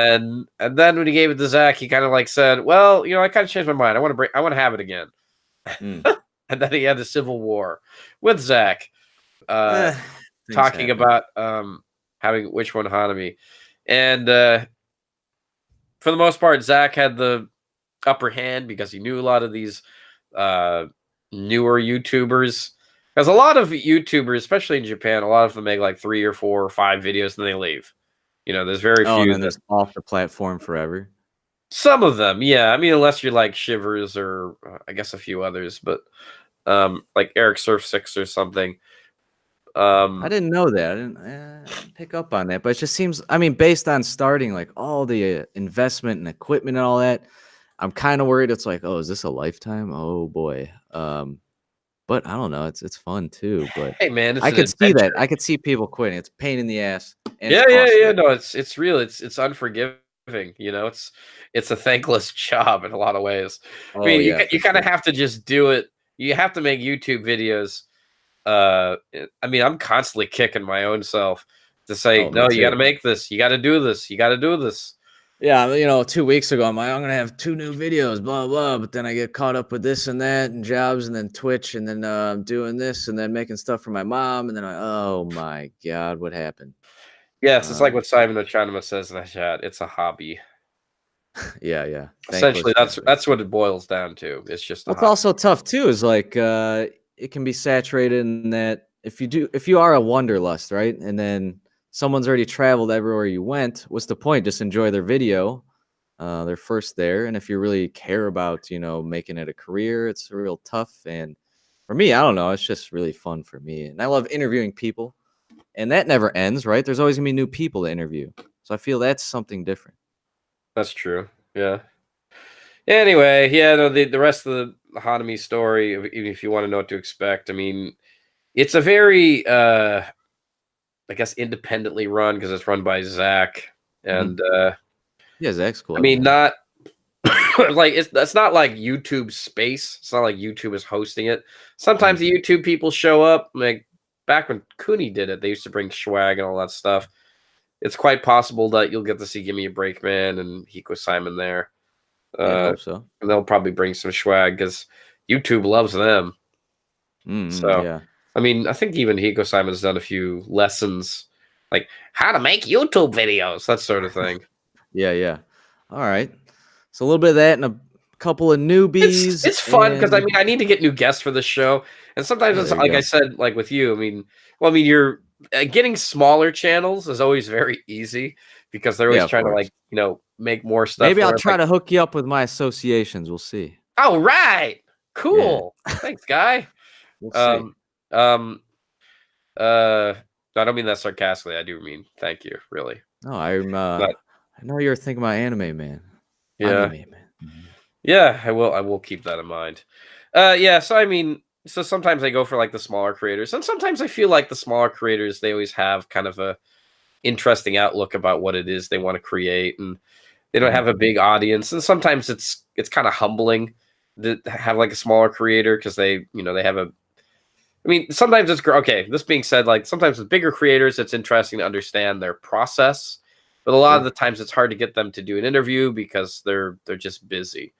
then when he gave it to Zach, he kind of like said, well, you know, I kind of changed my mind. I want to have it again. And then he had a civil war with Zach, talking about having which one hanami. And for the most part, Zach had the upper hand because he knew a lot of these newer YouTubers. Because a lot of YouTubers, especially in Japan, a lot of them make like 3 or 4 or 5 videos and they leave. You know, there's very few. And then there's off the platform forever. Some of them, yeah. I mean, unless you're like Shivers or I guess a few others, but like Eric Surf 6 or something. I didn't know that. I didn't pick up on that, but it just seems, I mean, based on starting like all the investment and equipment and all that, I'm kind of worried. It's like, oh, is this a lifetime? Oh boy. But I don't know. It's fun too. But hey man, I could see that. I could see people quitting. It's a pain in the ass. And yeah. No, it's real. It's unforgiving. You know, it's a thankless job in a lot of ways. Oh, I mean, yeah, you kind of have to just do it. You have to make YouTube videos. I mean, I'm constantly kicking my own self to say, no, you got to make this. You got to do this. You got to do this. Yeah, you know, 2 weeks ago, I'm like, I'm gonna have 2 new videos, blah blah. But then I get caught up with this and that, and jobs, and then Twitch, and then I'm doing this, and then making stuff for my mom, and then oh my god, what happened? Yes, it's like what Simon Ochanama says in the chat. It's a hobby. Yeah. Essentially, that's what it boils down to. It's just. What's also tough too is like it can be saturated in that if you are a wanderlust, right, and then someone's already traveled everywhere you went, what's the point? Just enjoy their video. They're first there. And if you really care about, you know, making it a career, it's real tough. And for me, I don't know, it's just really fun for me. And I love interviewing people. And that never ends, right? There's always gonna be new people to interview. So I feel that's something different. That's true. Yeah. Anyway, yeah, no, the rest of the hanami story, even if you want to know what to expect, I mean, it's a very I guess independently run because it's run by Zach and yeah, Zach's cool. I mean, not like that's not like YouTube space. It's not like YouTube is hosting it. Sometimes the YouTube people show up. Like back when Cooney did it, they used to bring swag and all that stuff. It's quite possible that you'll get to see Gimme a Break Man and Hiko Simon there. I hope so. And they'll probably bring some swag because YouTube loves them. So yeah. I mean, I think even Hiko Simon's done a few lessons, like how to make YouTube videos, that sort of thing. Yeah. All right. So a little bit of that and a couple of newbies. It's fun because I mean, I need to get new guests for this show, and sometimes it's like I said, like with you. I mean, you're getting smaller channels is always very easy because they're always trying to like make more stuff. Maybe I'll try to hook you up with my associations. We'll see. All right, cool. Yeah. Thanks, guy. We'll see. I don't mean that sarcastically. I do mean thank you, really. No, I know you're thinking about anime, man. Yeah. Anime, man. Yeah, I will keep that in mind. Yeah, so I mean, so sometimes I go for like the smaller creators, and sometimes I feel like the smaller creators, they always have kind of a interesting outlook about what it is they want to create, and they don't have a big audience, and sometimes it's kind of humbling to have like a smaller creator because they have I mean, sometimes it's okay. This being said, like sometimes with bigger creators, it's interesting to understand their process, but a lot of the times it's hard to get them to do an interview because they're just busy,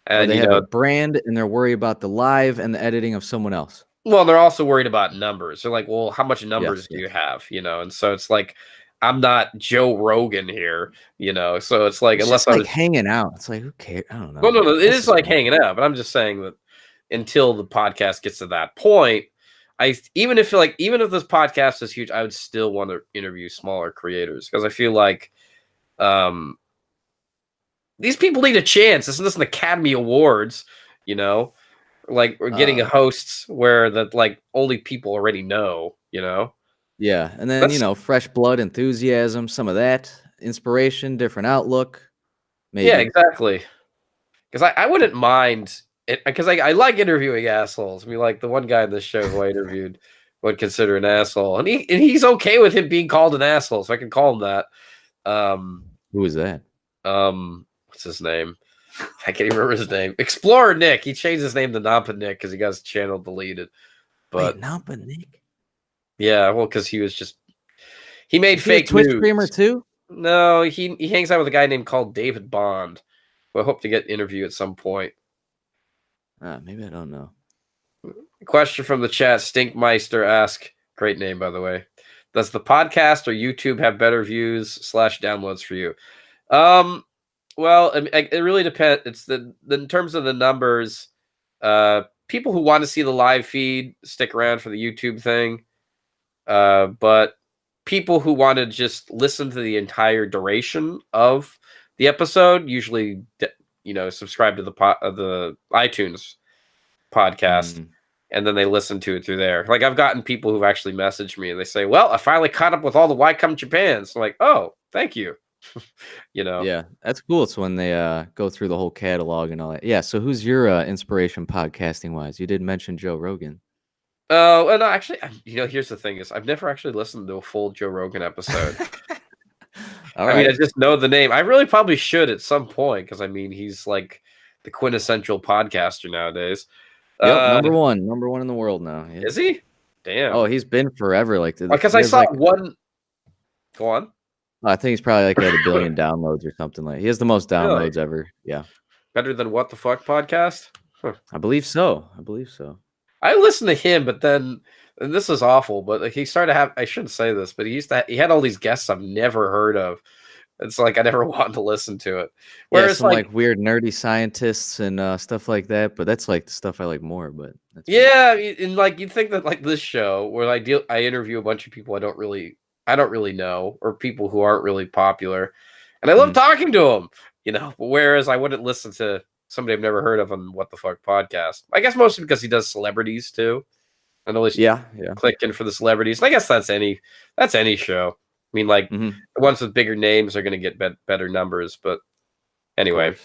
Or and they have a brand and they're worried about the live and the editing of someone else. well, they're also worried about numbers. They're like, well, how much numbers Yes, do you have? And so it's like, I'm not Joe Rogan here, So it's like, It's unless just I like was, hanging out. It's like, who cares? I don't know. well, no, it That's is just like me. hanging out, but I'm just saying that until the podcast gets to that point, even if this podcast is huge, I would still want to interview smaller creators because I feel like these people need a chance. This isn't Academy Awards, like we're getting hosts where that like only people already know, Yeah, and then fresh blood, enthusiasm, some of that inspiration, different outlook. Maybe. Yeah, exactly. Because I wouldn't mind it because I like interviewing assholes. I mean, like the one guy in this show who I interviewed would consider an asshole, and he's okay with him being called an asshole, so I can call him that. Who is that? What's his name? I can't even remember his name. Explorer Nick. He changed his name to Nampa Nick because he got his channel deleted. But Wait, Nampa Nick? Yeah, well, because he made fake Twitch news. Streamer too? No, he hangs out with a guy named called David Bond, who I hope to get an interview at some point. Maybe I don't know. Question from the chat. Stinkmeister asks, great name, by the way. Does the podcast or YouTube have better views / downloads for you? Well, it really depends. It's in terms of the numbers, people who want to see the live feed stick around for the YouTube thing. But people who want to just listen to the entire duration of the episode usually, subscribe to the iTunes podcast, and then they listen to it through there. Like I've gotten people who've actually messaged me and they say, "Well, I finally caught up with all the Why Come Japan." So I'm like, "Oh, thank you." Yeah, that's cool. It's when they go through the whole catalog and all that. Yeah. So who's your inspiration podcasting wise? You did mention Joe Rogan. Oh, and actually, here's the thing: is I've never actually listened to a full Joe Rogan episode. All right. I just know the name. I really probably should at some point because he's like the quintessential podcaster nowadays. Yep, number one in the world now. Yeah. Is he? Damn. Oh, he's been forever. Like because I saw one. Go on. I think he's probably like at 1 billion downloads or something like. He has the most downloads ever. Yeah. Better than What the Fuck podcast? Huh. I believe so. I listened to him, but then, and this is awful, but like he started to have, I shouldn't say this, but he had all these guests I've never heard of. It's like I never wanted to listen to it. Whereas some like weird nerdy scientists and stuff like that, but that's like the stuff I like more. But that's and like you'd think that like this show where I interview a bunch of people I don't really know, or people who aren't really popular, and I love talking to them, Whereas I wouldn't listen to somebody I've never heard of on What the Fuck podcast. I guess mostly because he does celebrities too, and always clicking for the celebrities. And I guess that's any show. I mean, like the ones with bigger names are going to get better numbers. But anyway,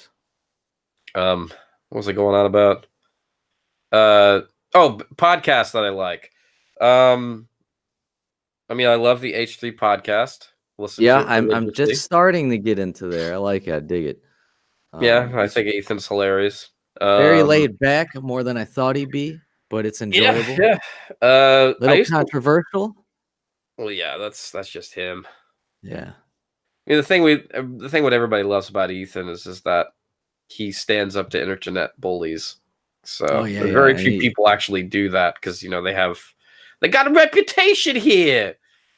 what was I going on about? Podcasts that I like. I love the H3 podcast. I'm just starting to get into there. I like it. I dig it. I think Ethan's hilarious. Very laid back, more than I thought he'd be, but it's enjoyable. Yeah. Little controversial. Well, yeah, that's just him. Yeah. I mean, the thing what everybody loves about Ethan is that he stands up to internet bullies. So very few people actually do that because they got a reputation here.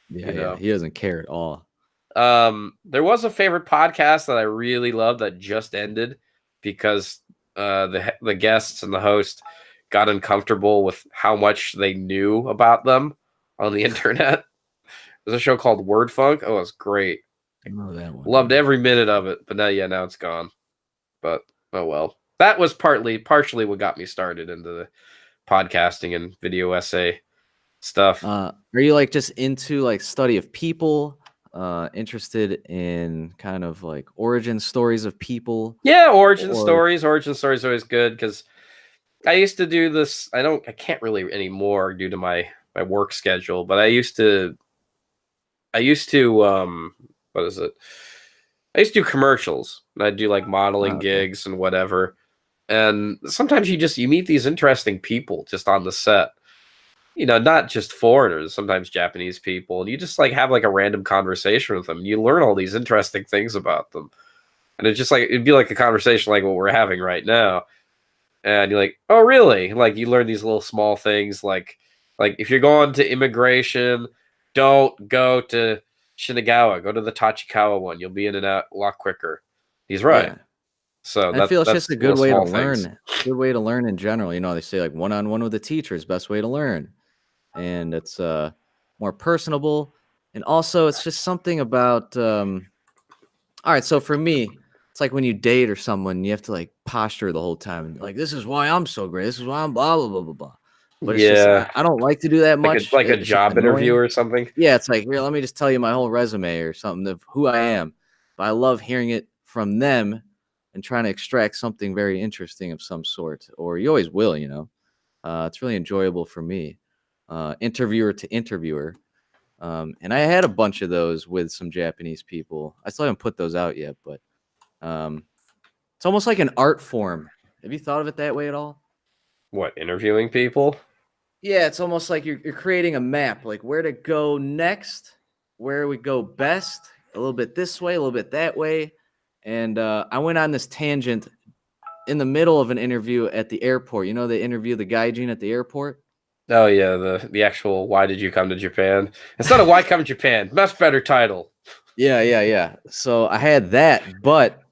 Yeah, he doesn't care at all. There was a favorite podcast that I really loved that just ended because the guests and the host got uncomfortable with how much they knew about them on the internet. There's a show called Word Funk. Oh, it's great. I know that one. Loved every minute of it, but now it's gone. But oh well. That was partially what got me started into the podcasting and video essay stuff. Are you like just into like study of people? Interested in kind of like origin stories of people? Yeah, origin stories. Origin stories are always good because I used to do this. I can't really anymore due to my work schedule, but I used to what is it? I used to do commercials, and I'd do like modeling gigs and whatever. And sometimes you meet these interesting people just on the set. not just foreigners, sometimes Japanese people, and you just like have like a random conversation with them. And you learn all these interesting things about them, and it's just like it'd be like a conversation like what we're having right now. And you're like, oh really? Like you learn these little small things, like if you're going to immigration, don't go to Shinagawa, go to the Tachikawa one. You'll be in and out a lot quicker. He's right. Yeah. So I feel it's that's just a good way to small things. learn. Good way to learn in general. They say like one-on-one with a teacher is best way to learn. And it's more personable. And also it's just something about all right, so for me, it's like when you date or someone, you have to like posture the whole time and like, this is why I'm so great. This is why I'm blah blah blah blah blah. But it's just Yeah, I don't like to do that like much. a It's just job interview annoying. or something. Yeah, it's like, here, let me just tell you my whole resume or something of who I am. But I love hearing it from them and trying to extract something very interesting of some sort. Or you always will, it's really enjoyable for me. Interviewer to interviewer. And I had a bunch of those with some Japanese people. I still haven't put those out yet, but it's almost like an art form. Have you thought of it that way at all? What, interviewing people? Yeah, it's almost like you're creating a map, like where to go next, where we go best, a little bit this way, a little bit that way. And I went on this tangent in the middle of an interview at the airport. They interview the gaijin at the airport. Oh yeah, the actual why did you come to Japan? Instead of why come to Japan, much better title. Yeah. So I had that, but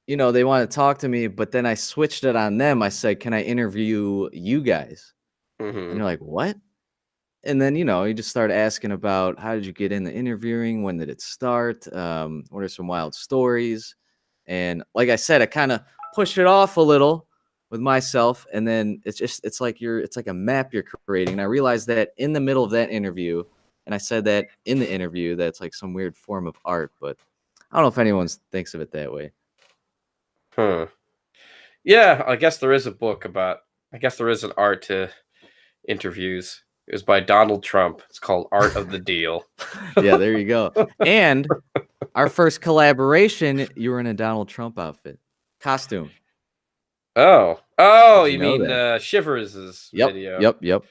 they want to talk to me, but then I switched it on them. I said, "Can I interview you guys?" And Mm-hmm. they're like, "What?" And then, you just start asking about how did you get into interviewing? When did it start? What are some wild stories? And like I said, I kind of pushed it off a little with myself. And then it's like a map you're creating. And I realized that in the middle of that interview, and I said that in the interview, that's like some weird form of art, but I don't know if anyone thinks of it that way. Huh. Yeah, I guess there is a book about. I guess there is an art to interviews. It was by Donald Trump. It's called Art of the Deal. Yeah, there you go. And our first collaboration, you were in a Donald Trump outfit costume. Oh, Did you know mean that? Shivers' Yep. video? There you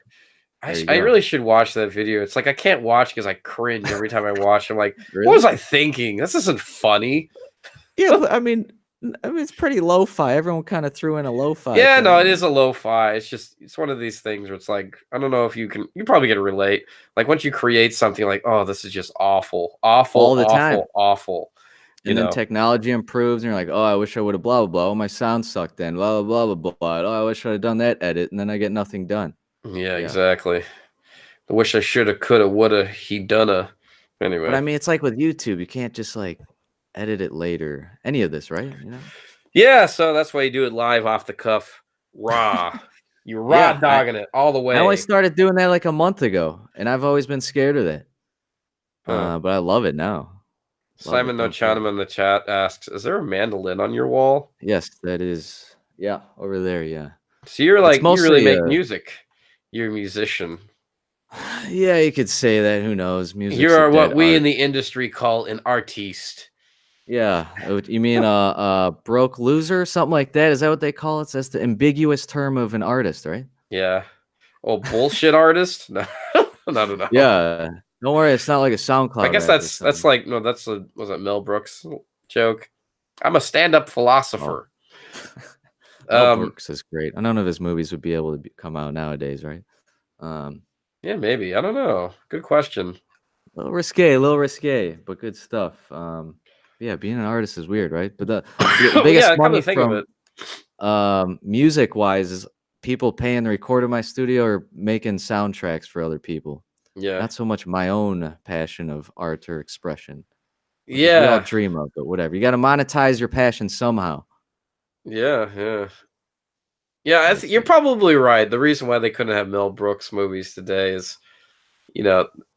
I go. really should watch that video. It's like I can't watch because I cringe every time I watch. I'm like, Really? what was I thinking? This isn't funny. Yeah, but I mean, it's pretty lo-fi. Everyone kind of threw in a lo-fi. Yeah, thing. no, it is a lo-fi. It's one of these things where it's like, I don't know if you probably can relate. Like once you create something like, oh, this is just awful, All the time. awful. And then technology improves, and you're like, oh, I wish I would have blah, blah, blah. Oh, my sound sucked then. Blah, blah, blah, blah, blah. Oh, I wish I'd have done that edit. And then I get nothing done. Yeah, exactly. I wish I shoulda, coulda, woulda, he done. Anyway. But I mean, it's like with YouTube. You can't just like edit it later. Any of this, right? Yeah, so that's why you do it live off the cuff, raw. You're raw dogging it all the way. I only started doing that like a month ago, and I've always been scared of that. But I love it now. Simon Nochanam in the chat asks, is there a mandolin on your wall? Yes, that is. Yeah, over there, yeah. So you're like, you really make music. You're a musician. Yeah, you could say that. Who knows? Music. You are what we in the industry call an artiste. Yeah. You mean a broke loser, something like that? Is that what they call it? That's the ambiguous term of an artist, right? Yeah. Oh, bullshit artist? No. No. Yeah. Don't worry, it's not like a SoundCloud. I guess that's like was it Mel Brooks joke? I'm a stand-up philosopher. Mel Brooks is great. I don't know if his movies would be able to come out nowadays, right? Yeah, maybe. I don't know. Good question. A little risque, but good stuff. Yeah, being an artist is weird, right? But the biggest money from music-wise is people paying to record in my studio or making soundtracks for other people. Yeah. Not so much my own passion of art or expression. Yeah. We all dream of, but whatever. You got to monetize your passion somehow. Yeah. You're probably right. The reason why they couldn't have Mel Brooks movies today is,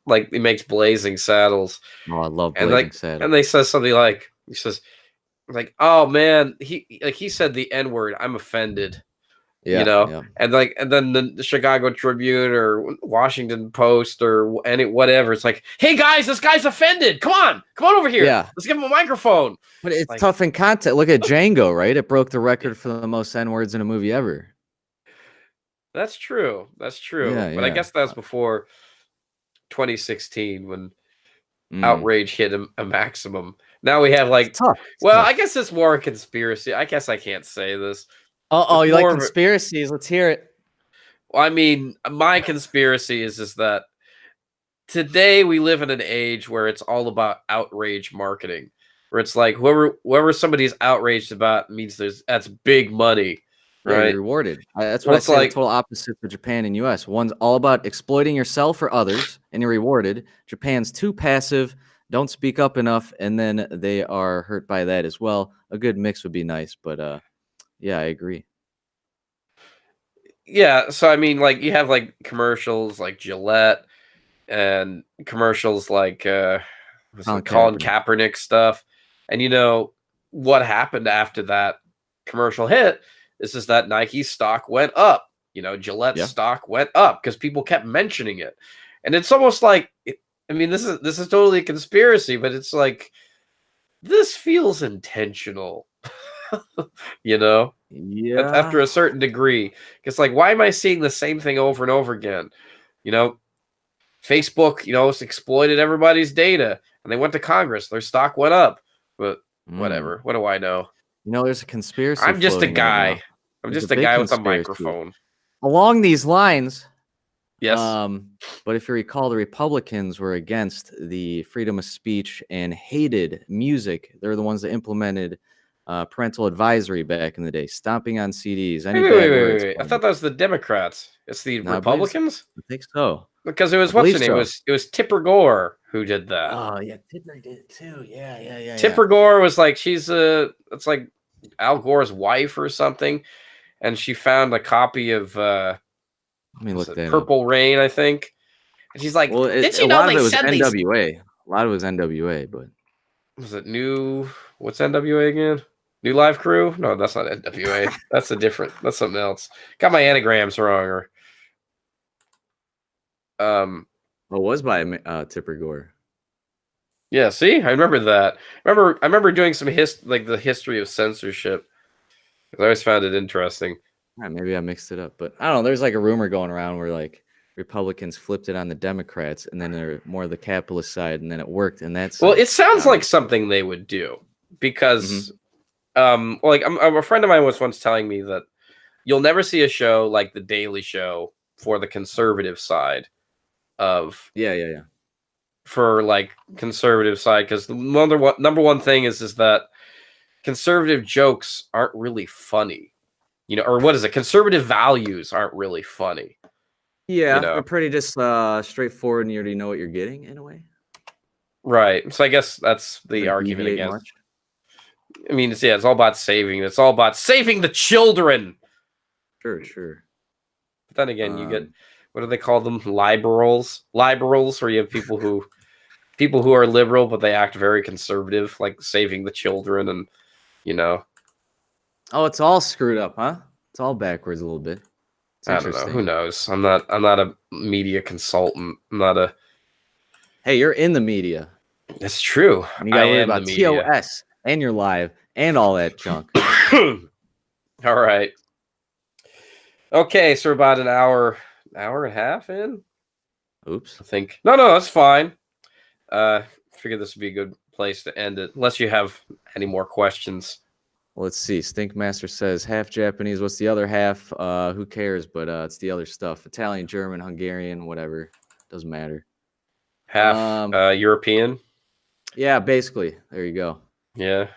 like he makes Blazing Saddles. Oh, I love Blazing Saddles. And they says something like, oh man, he said the N-word. I'm offended. Yeah. And then the Chicago Tribune or Washington Post or whatever. It's like, hey guys, this guy's offended. Come on over here. Yeah. Let's give him a microphone. But it's tough in content. Look at Django, right? It broke the record for the most N-words in a movie ever. That's true. That's true. Yeah, But I yeah. guess that's before 2016 when Mm. outrage hit a maximum. Now we have It's like, tough. It's well, I tough. guess it's more a conspiracy. I guess I can't say this. Oh, It's you like more of a, conspiracies? Let's hear it. well, I mean, my conspiracy is just that today we live in an age where it's all about outrage marketing, where it's like whoever somebody's outraged about means that's big money, Yeah, you're right? rewarded. That's what Well, I it's say. The like, total opposite for Japan and U.S. One's all about exploiting yourself or others, and you're rewarded. Japan's too passive, don't speak up enough, and then they are hurt by that as well. A good mix would be nice, but yeah, I agree. yeah. So I mean, like you have like commercials like Gillette and commercials like was Colin it Colin Kaepernick. Kaepernick stuff, and you know what happened after that commercial hit is just that Nike stock went up. You know, Gillette Yeah. stock went up because people kept mentioning it, and it's almost like I mean, this is totally a conspiracy, but it's like this feels intentional. You know, after Yeah. a certain degree, it's like why am I seeing the same thing over and over again? You know, Facebook, you know, exploited everybody's data and they went to Congress. Their stock went up. But Mm. whatever. What do I know? You know, there's a conspiracy I'm just a floating right now. guy. I'm There's a just a big guy with a conspiracy. microphone. Along these lines, Yes. but if you recall, the Republicans were against the freedom of speech and hated music. They're the ones that implemented parental advisory back in the day, stomping on CDs, any bad words. I thought that was the Democrats. It's the No, I believe Republicans? I think so. Because it I was what's her believe name? so. It was Tipper Gore who did that. Oh yeah, Tidner did it too. Yeah. Tipper Gore was like it's like Al Gore's wife or something. And she found a copy of Let me look that up. Purple Rain, I think. And she's like, Well, did you a know lot of they it was said these? NWA. A lot of it was NWA, but Was it new? What's NWA again? New Live Crew? No, that's not NWA. That's that's something else. Got my anagrams wrong. Or it was by Tipper Gore. yeah, see? I remember that. I remember doing some like the history of censorship. I always found it interesting. Right, maybe I mixed it up, but I don't know. There's like a rumor going around where like Republicans flipped it on the Democrats, and then they're more the capitalist side, and then it worked. And that's Well, it sounds like something they would do because, like a friend of mine was once telling me that you'll never see a show like The Daily Show for the conservative side of yeah. for like conservative side because the number one thing is that conservative jokes aren't really funny. You know, or what is it? Conservative values aren't really funny. Yeah, You know? they're pretty just straightforward, and you already know what you're getting in a way. Right. So I guess that's the argument Deviate against. much. I mean, it's all about saving. It's all about saving the children. Sure. But then again, you get what do they call them? Liberals, where you have people who are liberal but they act very conservative, like saving the children, and you know. Oh, it's all screwed up, huh? It's all backwards a little bit. It's I don't know. interesting. Who knows? I'm not a media consultant. I'm not a. Hey, you're in the media. It's true. And you gotta worry about the media. TOS and your live and all that junk. All right. Okay, so we're about an hour and a half in. Oops. I think. No, that's fine. Figured this would be a good place to end it, unless you have any more questions. Well, let's see. Stinkmaster says half Japanese. What's the other half? Who cares? But it's the other stuff. Italian, German, Hungarian, whatever. Doesn't matter. Half European. Yeah, basically. There you go. Yeah.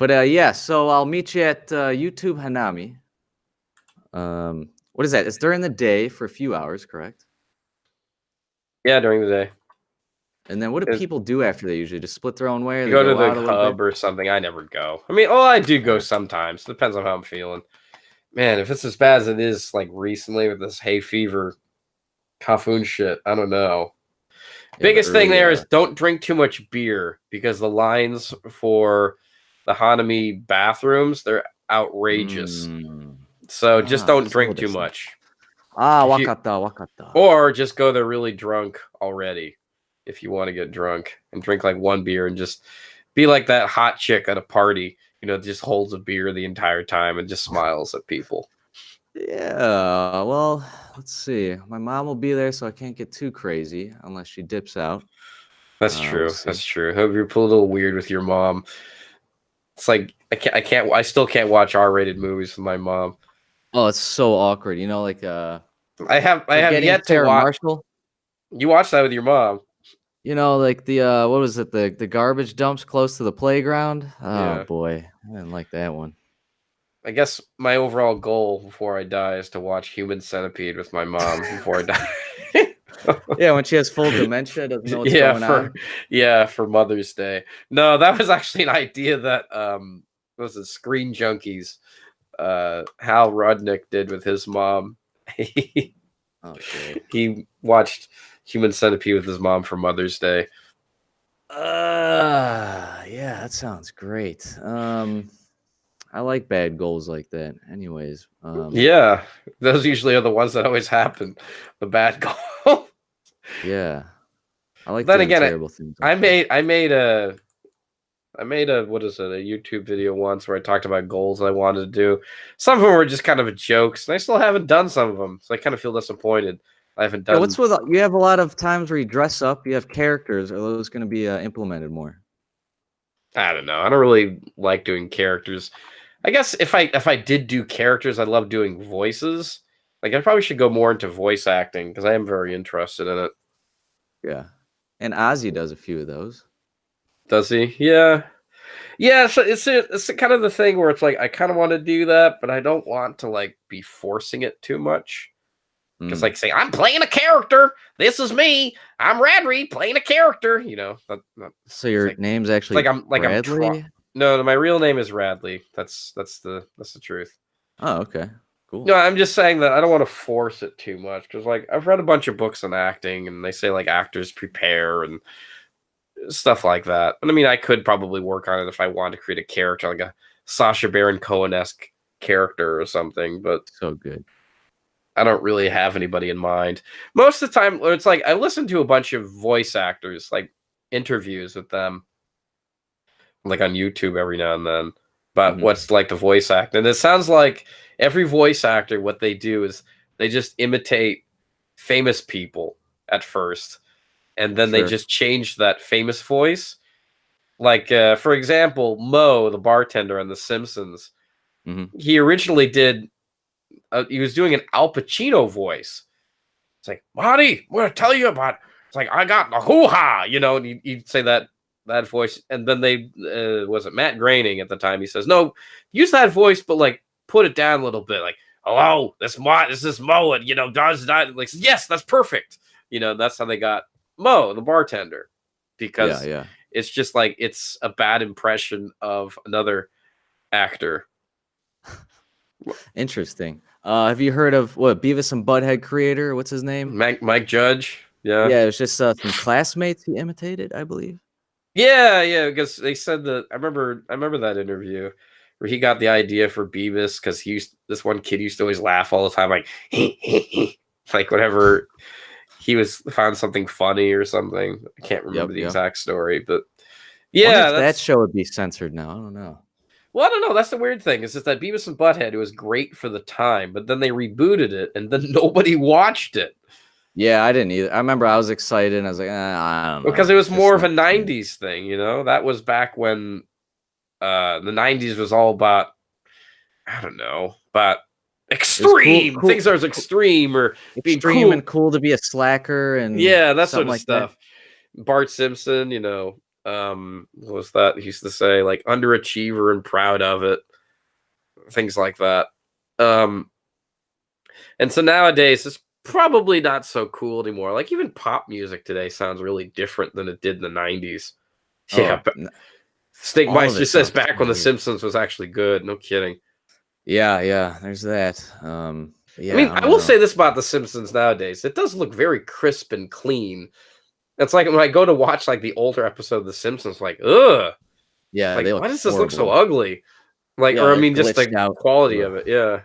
But yeah, so I'll meet you at YouTube Hanami. What is that? It's during the day for a few hours, correct? Yeah, during the day. And then what do people do after they usually just split their own way? Or You they go to out the a little hub bit? or something. I never go. I mean, I do go sometimes. Depends on how I'm feeling. Man, if it's as bad as it is, like recently with this hay fever, kafun shit, I don't know. Yeah, Biggest thing there is don't drink too much beer because the lines for the hanami bathrooms, they're outrageous. So just don't drink too much. Wakata. Or just go there really drunk already if you want to get drunk and drink like one beer and just be like that hot chick at a party, you know, just holds a beer the entire time and just smiles at people. Yeah, well, let's see. My mom will be there, so I can't get too crazy unless she dips out. That's We'll true. see. That's true. Hope you're a little weird with your mom. It's like I still can't watch R-rated movies with my mom. Oh, it's so awkward. Like I have Forgetting yet to Sarah watch. Marshall. You watched that with your mom. Like the what was it? The garbage dumps close to the playground. Oh Yeah. boy, I didn't like that one. I guess my overall goal before I die is to watch Human Centipede with my mom before I die. Yeah, when she has full dementia, doesn't know what's yeah, going on. for Mother's Day. No, that was actually an idea that what was it, Screen Junkies, Hal Rudnick did with his mom. Oh, great. He watched Human Centipede with his mom for Mother's Day. Yeah, that sounds great. I like bad goals like that. Anyways, Yeah, those usually are the ones that always happen. The bad goal. yeah, I like Then doing again, terrible things. I made a what is it, a YouTube video once where I talked about goals I wanted to do. Some of them were just kind of jokes, and I still haven't done some of them, so I kind of feel disappointed. I haven't Yeah, done. what's with you have a lot of times where you dress up, you have characters. Are those going to be implemented more? I don't know. I don't really like doing characters. I guess if I did do characters, I love doing voices. Like I probably should go more into voice acting because I am very interested in it. Yeah, and Ozzy does a few of those. Does he? Yeah. Yeah, so it's kind of the thing where it's like I kind of want to do that, but I don't want to like be forcing it too much. Because like say I'm playing a character, this is me. I'm Radrey playing a character. So your like, name's actually Bradley? No, my real name is Radley. That's the truth. Oh, okay, cool. No, I'm just saying that I don't want to force it too much because like I've read a bunch of books on acting, and they say like actors prepare and stuff like that. And I mean, I could probably work on it if I wanted to create a character like a Sacha Baron Cohen-esque character or something, but So good. I don't really have anybody in mind. Most of the time, it's like I listen to a bunch of voice actors, like interviews with them, like on YouTube every now and then, about what's like the voice act. And it sounds like every voice actor, what they do is they just imitate famous people at first, and then they Sure. just change that famous voice. Like, for example, Mo, the bartender on The Simpsons, he originally did. He was doing an Al Pacino voice. It's like, Marty, I'm going to tell you about. It's like I got the hoo-ha, and he'd say that voice, and then they was it Matt Groening at the time? He says, no, use that voice, but like put it down a little bit, like, hello, this is Mo, and does that, like, yes, that's perfect. That's how they got Mo, the bartender, because it's just like it's a bad impression of another actor. Interesting. Have you heard of what Beavis and Butthead creator? What's his name? Mike Judge. Yeah. Yeah, it was just some classmates he imitated, I believe. Yeah, because they said that I remember that interview where he got the idea for Beavis because this one kid used to always laugh all the time, like like whenever he found something funny or something. I can't remember the exact story, but yeah, that show would be censored now. I don't know. Well, I don't know. That's the weird thing. It's just that Beavis and Butthead, it was great for the time, but then they rebooted it, and then nobody watched it. Yeah, I didn't either. I remember I was excited, and I was like, I don't know. Because it was more of a 90s thing, That was back when the 90s was all about, I don't know, about extreme. Cool. Things are extreme or being extreme cool. And cool to be a slacker and that sort of stuff. Bart Simpson, what was that? He used to say, like, underachiever and proud of it. Things like that. And so nowadays, it's probably not so cool anymore. Like, even pop music today sounds really different than it did in the 90s. Yeah. Snake Mice just says back when The Simpsons was actually good. No kidding. Yeah, there's that. Yeah, I mean, I will say this about The Simpsons nowadays. It does look very crisp and clean. It's like when I go to watch like the older episode of The Simpsons, like, ugh. Yeah, like, why does this look so ugly? Like, or I mean, just the quality of it. Yeah.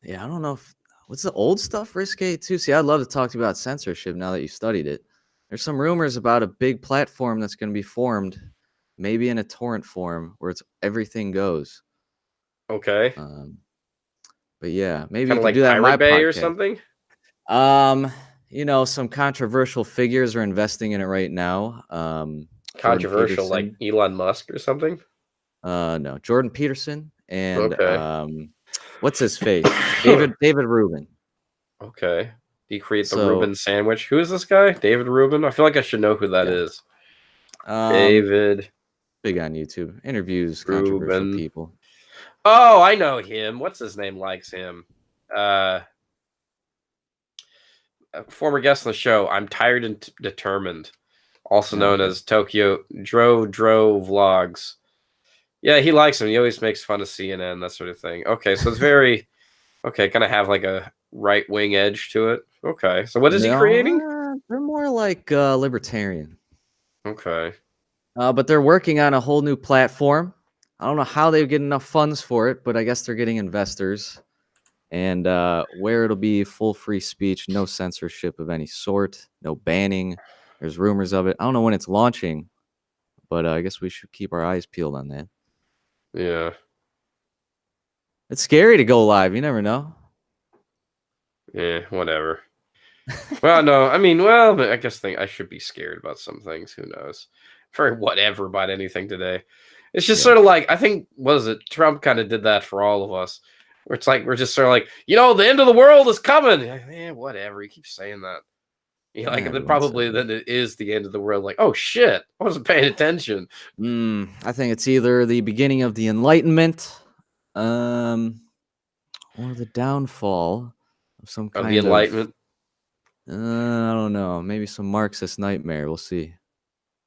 Yeah, I don't know what's the old stuff risque too. See, I'd love to talk to you about censorship now that you studied it. There's some rumors about a big platform that's going to be formed, maybe in a torrent form, where it's everything goes. Okay. But But yeah, maybe Kind you of could like do that on my Pirate Bay or podcast. something? Some controversial figures are investing in it right now. Jordan Controversial, like Peterson. Elon Musk or something? No, Jordan Peterson and Okay. what's his face? David Rubin. Okay. Do you create the So, Reuben sandwich? Who is this guy? David Rubin? I feel like I should know who that yeah. is. David Big on YouTube. Interviews controversial Rubin. people. Oh, I know him. What's his name likes him? A former guest on the show. I'm tired and determined. Also known as Tokyo Dro Vlogs. Yeah, he likes him. He always makes fun of CNN, that sort of thing. Okay, so it's very kind of have like a right wing edge to it. Okay, so what is he creating? They're more like libertarian. Okay. But they're working on a whole new platform. I don't know how they get enough funds for it, but I guess they're getting investors. And where it'll be full free speech, no censorship of any sort, no banning. There's rumors of it. I don't know when it's launching, but I guess we should keep our eyes peeled on that. Yeah. It's scary to go live. You never know. Yeah, whatever. Well, no, I mean, well, I guess I should be scared about some things. Who knows? For whatever about anything today. It's just sort of like, I think, what is it? Trump kind of did that for all of us. Where it's like, we're just sort of like, the end of the world is coming. Like, whatever. He keeps saying that. Then probably then it is the end of the world. Like, oh shit, I wasn't paying attention. I think it's either the beginning of the Enlightenment, or the downfall of some kind of the Enlightenment. I don't know. Maybe some Marxist nightmare. We'll see.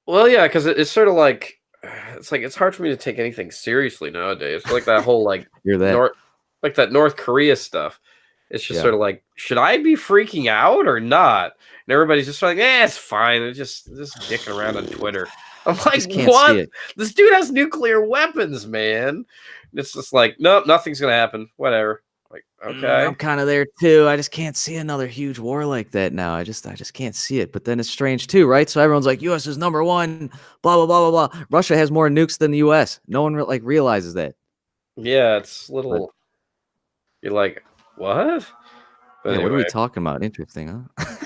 Well, yeah, because it's sort of like it's hard for me to take anything seriously nowadays. Like that whole that North Korea stuff. It's just sort of like, should I be freaking out or not? And everybody's just like, it's fine. It's just dicking around on Twitter. I'm like, what? This dude has nuclear weapons, man. And it's just like, nope, nothing's gonna happen. Whatever. Like, okay. I'm kind of there too. I just can't see another huge war like that now. I just can't see it. But then it's strange too, right? So everyone's like, U.S. is number one. Blah blah blah blah blah. Russia has more nukes than the U.S. No one realizes that. Yeah, it's little. You're like, what? But anyway. What are we talking about? Interesting, huh?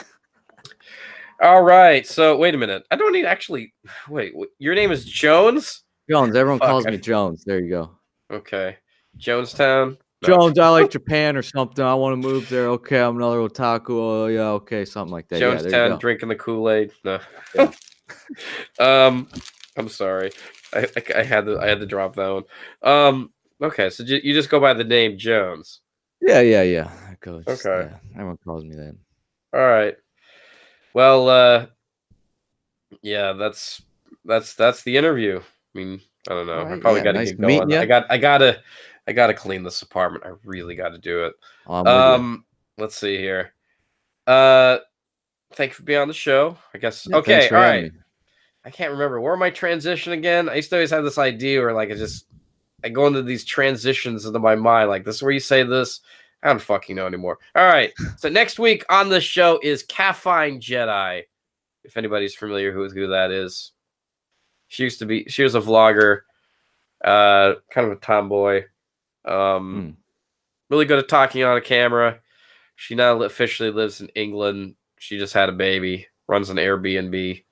All right. So wait a minute. I don't need actually. Wait. Your name is Jones? Jones. Everyone calls me Jones. There you go. Okay. Jonestown. No. Jones. I like Japan or something. I want to move there. Okay, I'm another otaku. Oh yeah. Okay, something like that. Jonestown, drinking the Kool-Aid. No. Yeah. I'm sorry. I had to drop that one. Okay. So you just go by the name Jones. Yeah. It goes. Okay. Yeah, everyone calls me that. All right. Well, yeah, that's the interview. I mean, I don't know. Right, I probably got to get going. I gotta clean this apartment. I really got to do it. Let's see here. Thank you for being on the show. I guess. Yeah, okay. All right. I can't remember where my transition again. I used to always have this idea where like I go into these transitions into my mind. Like this is where you say this. I don't fucking know anymore. All right. So next week on the show is Caffeine Jedi. If anybody's familiar with who that is. She was a vlogger, kind of a tomboy. Really good at talking on a camera. She now officially lives in England. She just had a baby, runs an Airbnb,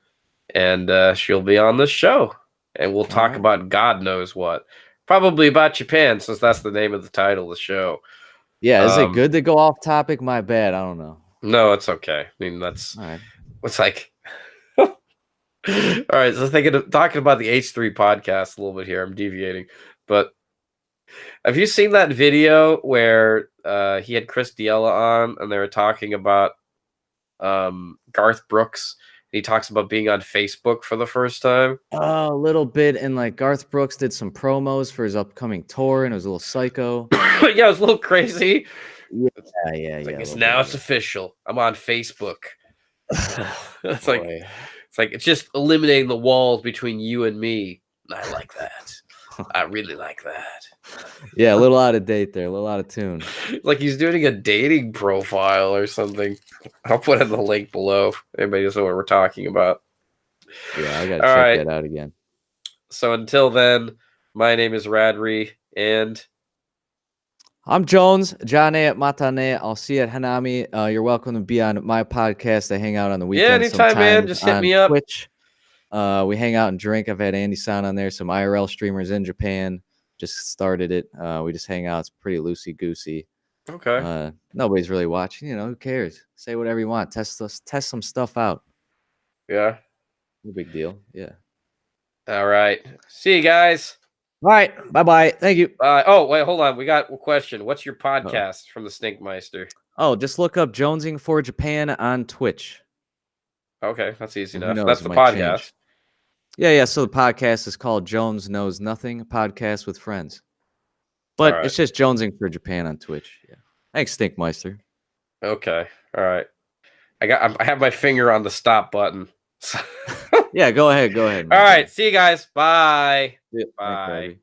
and she'll be on this show. And we'll talk about God knows what. Probably about Japan, since that's the name of the title of the show. Yeah, is it good to go off topic? My bad. I don't know. No, it's okay. I mean, that's all right. It's like, all right. So talking about the H3 podcast a little bit here. I'm deviating, but have you seen that video where he had Chris D'Elia on and they were talking about Garth Brooks? He talks about being on Facebook for the first time. Oh, a little bit. And like Garth Brooks did some promos for his upcoming tour and it was a little psycho. Yeah, it was a little crazy. Yeah. It's official. I'm on Facebook. It's just eliminating the walls between you and me. I like that. I really like that. Yeah, a little out of date there, a little out of tune. Like he's doing a dating profile or something. I'll put in the link below if anybody knows what we're talking about. Yeah, I gotta check that out again. So until then, my name is Radrey, and I'm Jones, Jane at Matane. I'll see you at Hanami. You're welcome to be on my podcast. I hang out on the Yeah, weekends anytime, man. sometimes Just hit on me up. Twitch. We hang out and drink. I've had Andy San on there, some IRL streamers in Japan. Just started it. We just hang out. It's pretty loosey goosey. Okay. Nobody's really watching. You know, who cares? Say whatever you want. Test some stuff out. Yeah. No big deal. Yeah. All right. See you guys. All right. Bye-bye. Thank you. Oh, wait, hold on. We got a question. What's your podcast from the Stinkmeister? Oh, just look up Jonesing for Japan on Twitch. Okay, that's easy Who enough. knows, That's it the might podcast. change. Yeah. So the podcast is called Jones Knows Nothing, a podcast with friends. But All right. it's just Jonesing for Japan on Twitch. Yeah. Thanks, Stinkmeister. Okay. All right. I have my finger on the stop button. Yeah, go ahead. All right. See you guys. Bye. Yeah, Bye. thanks, Radrey.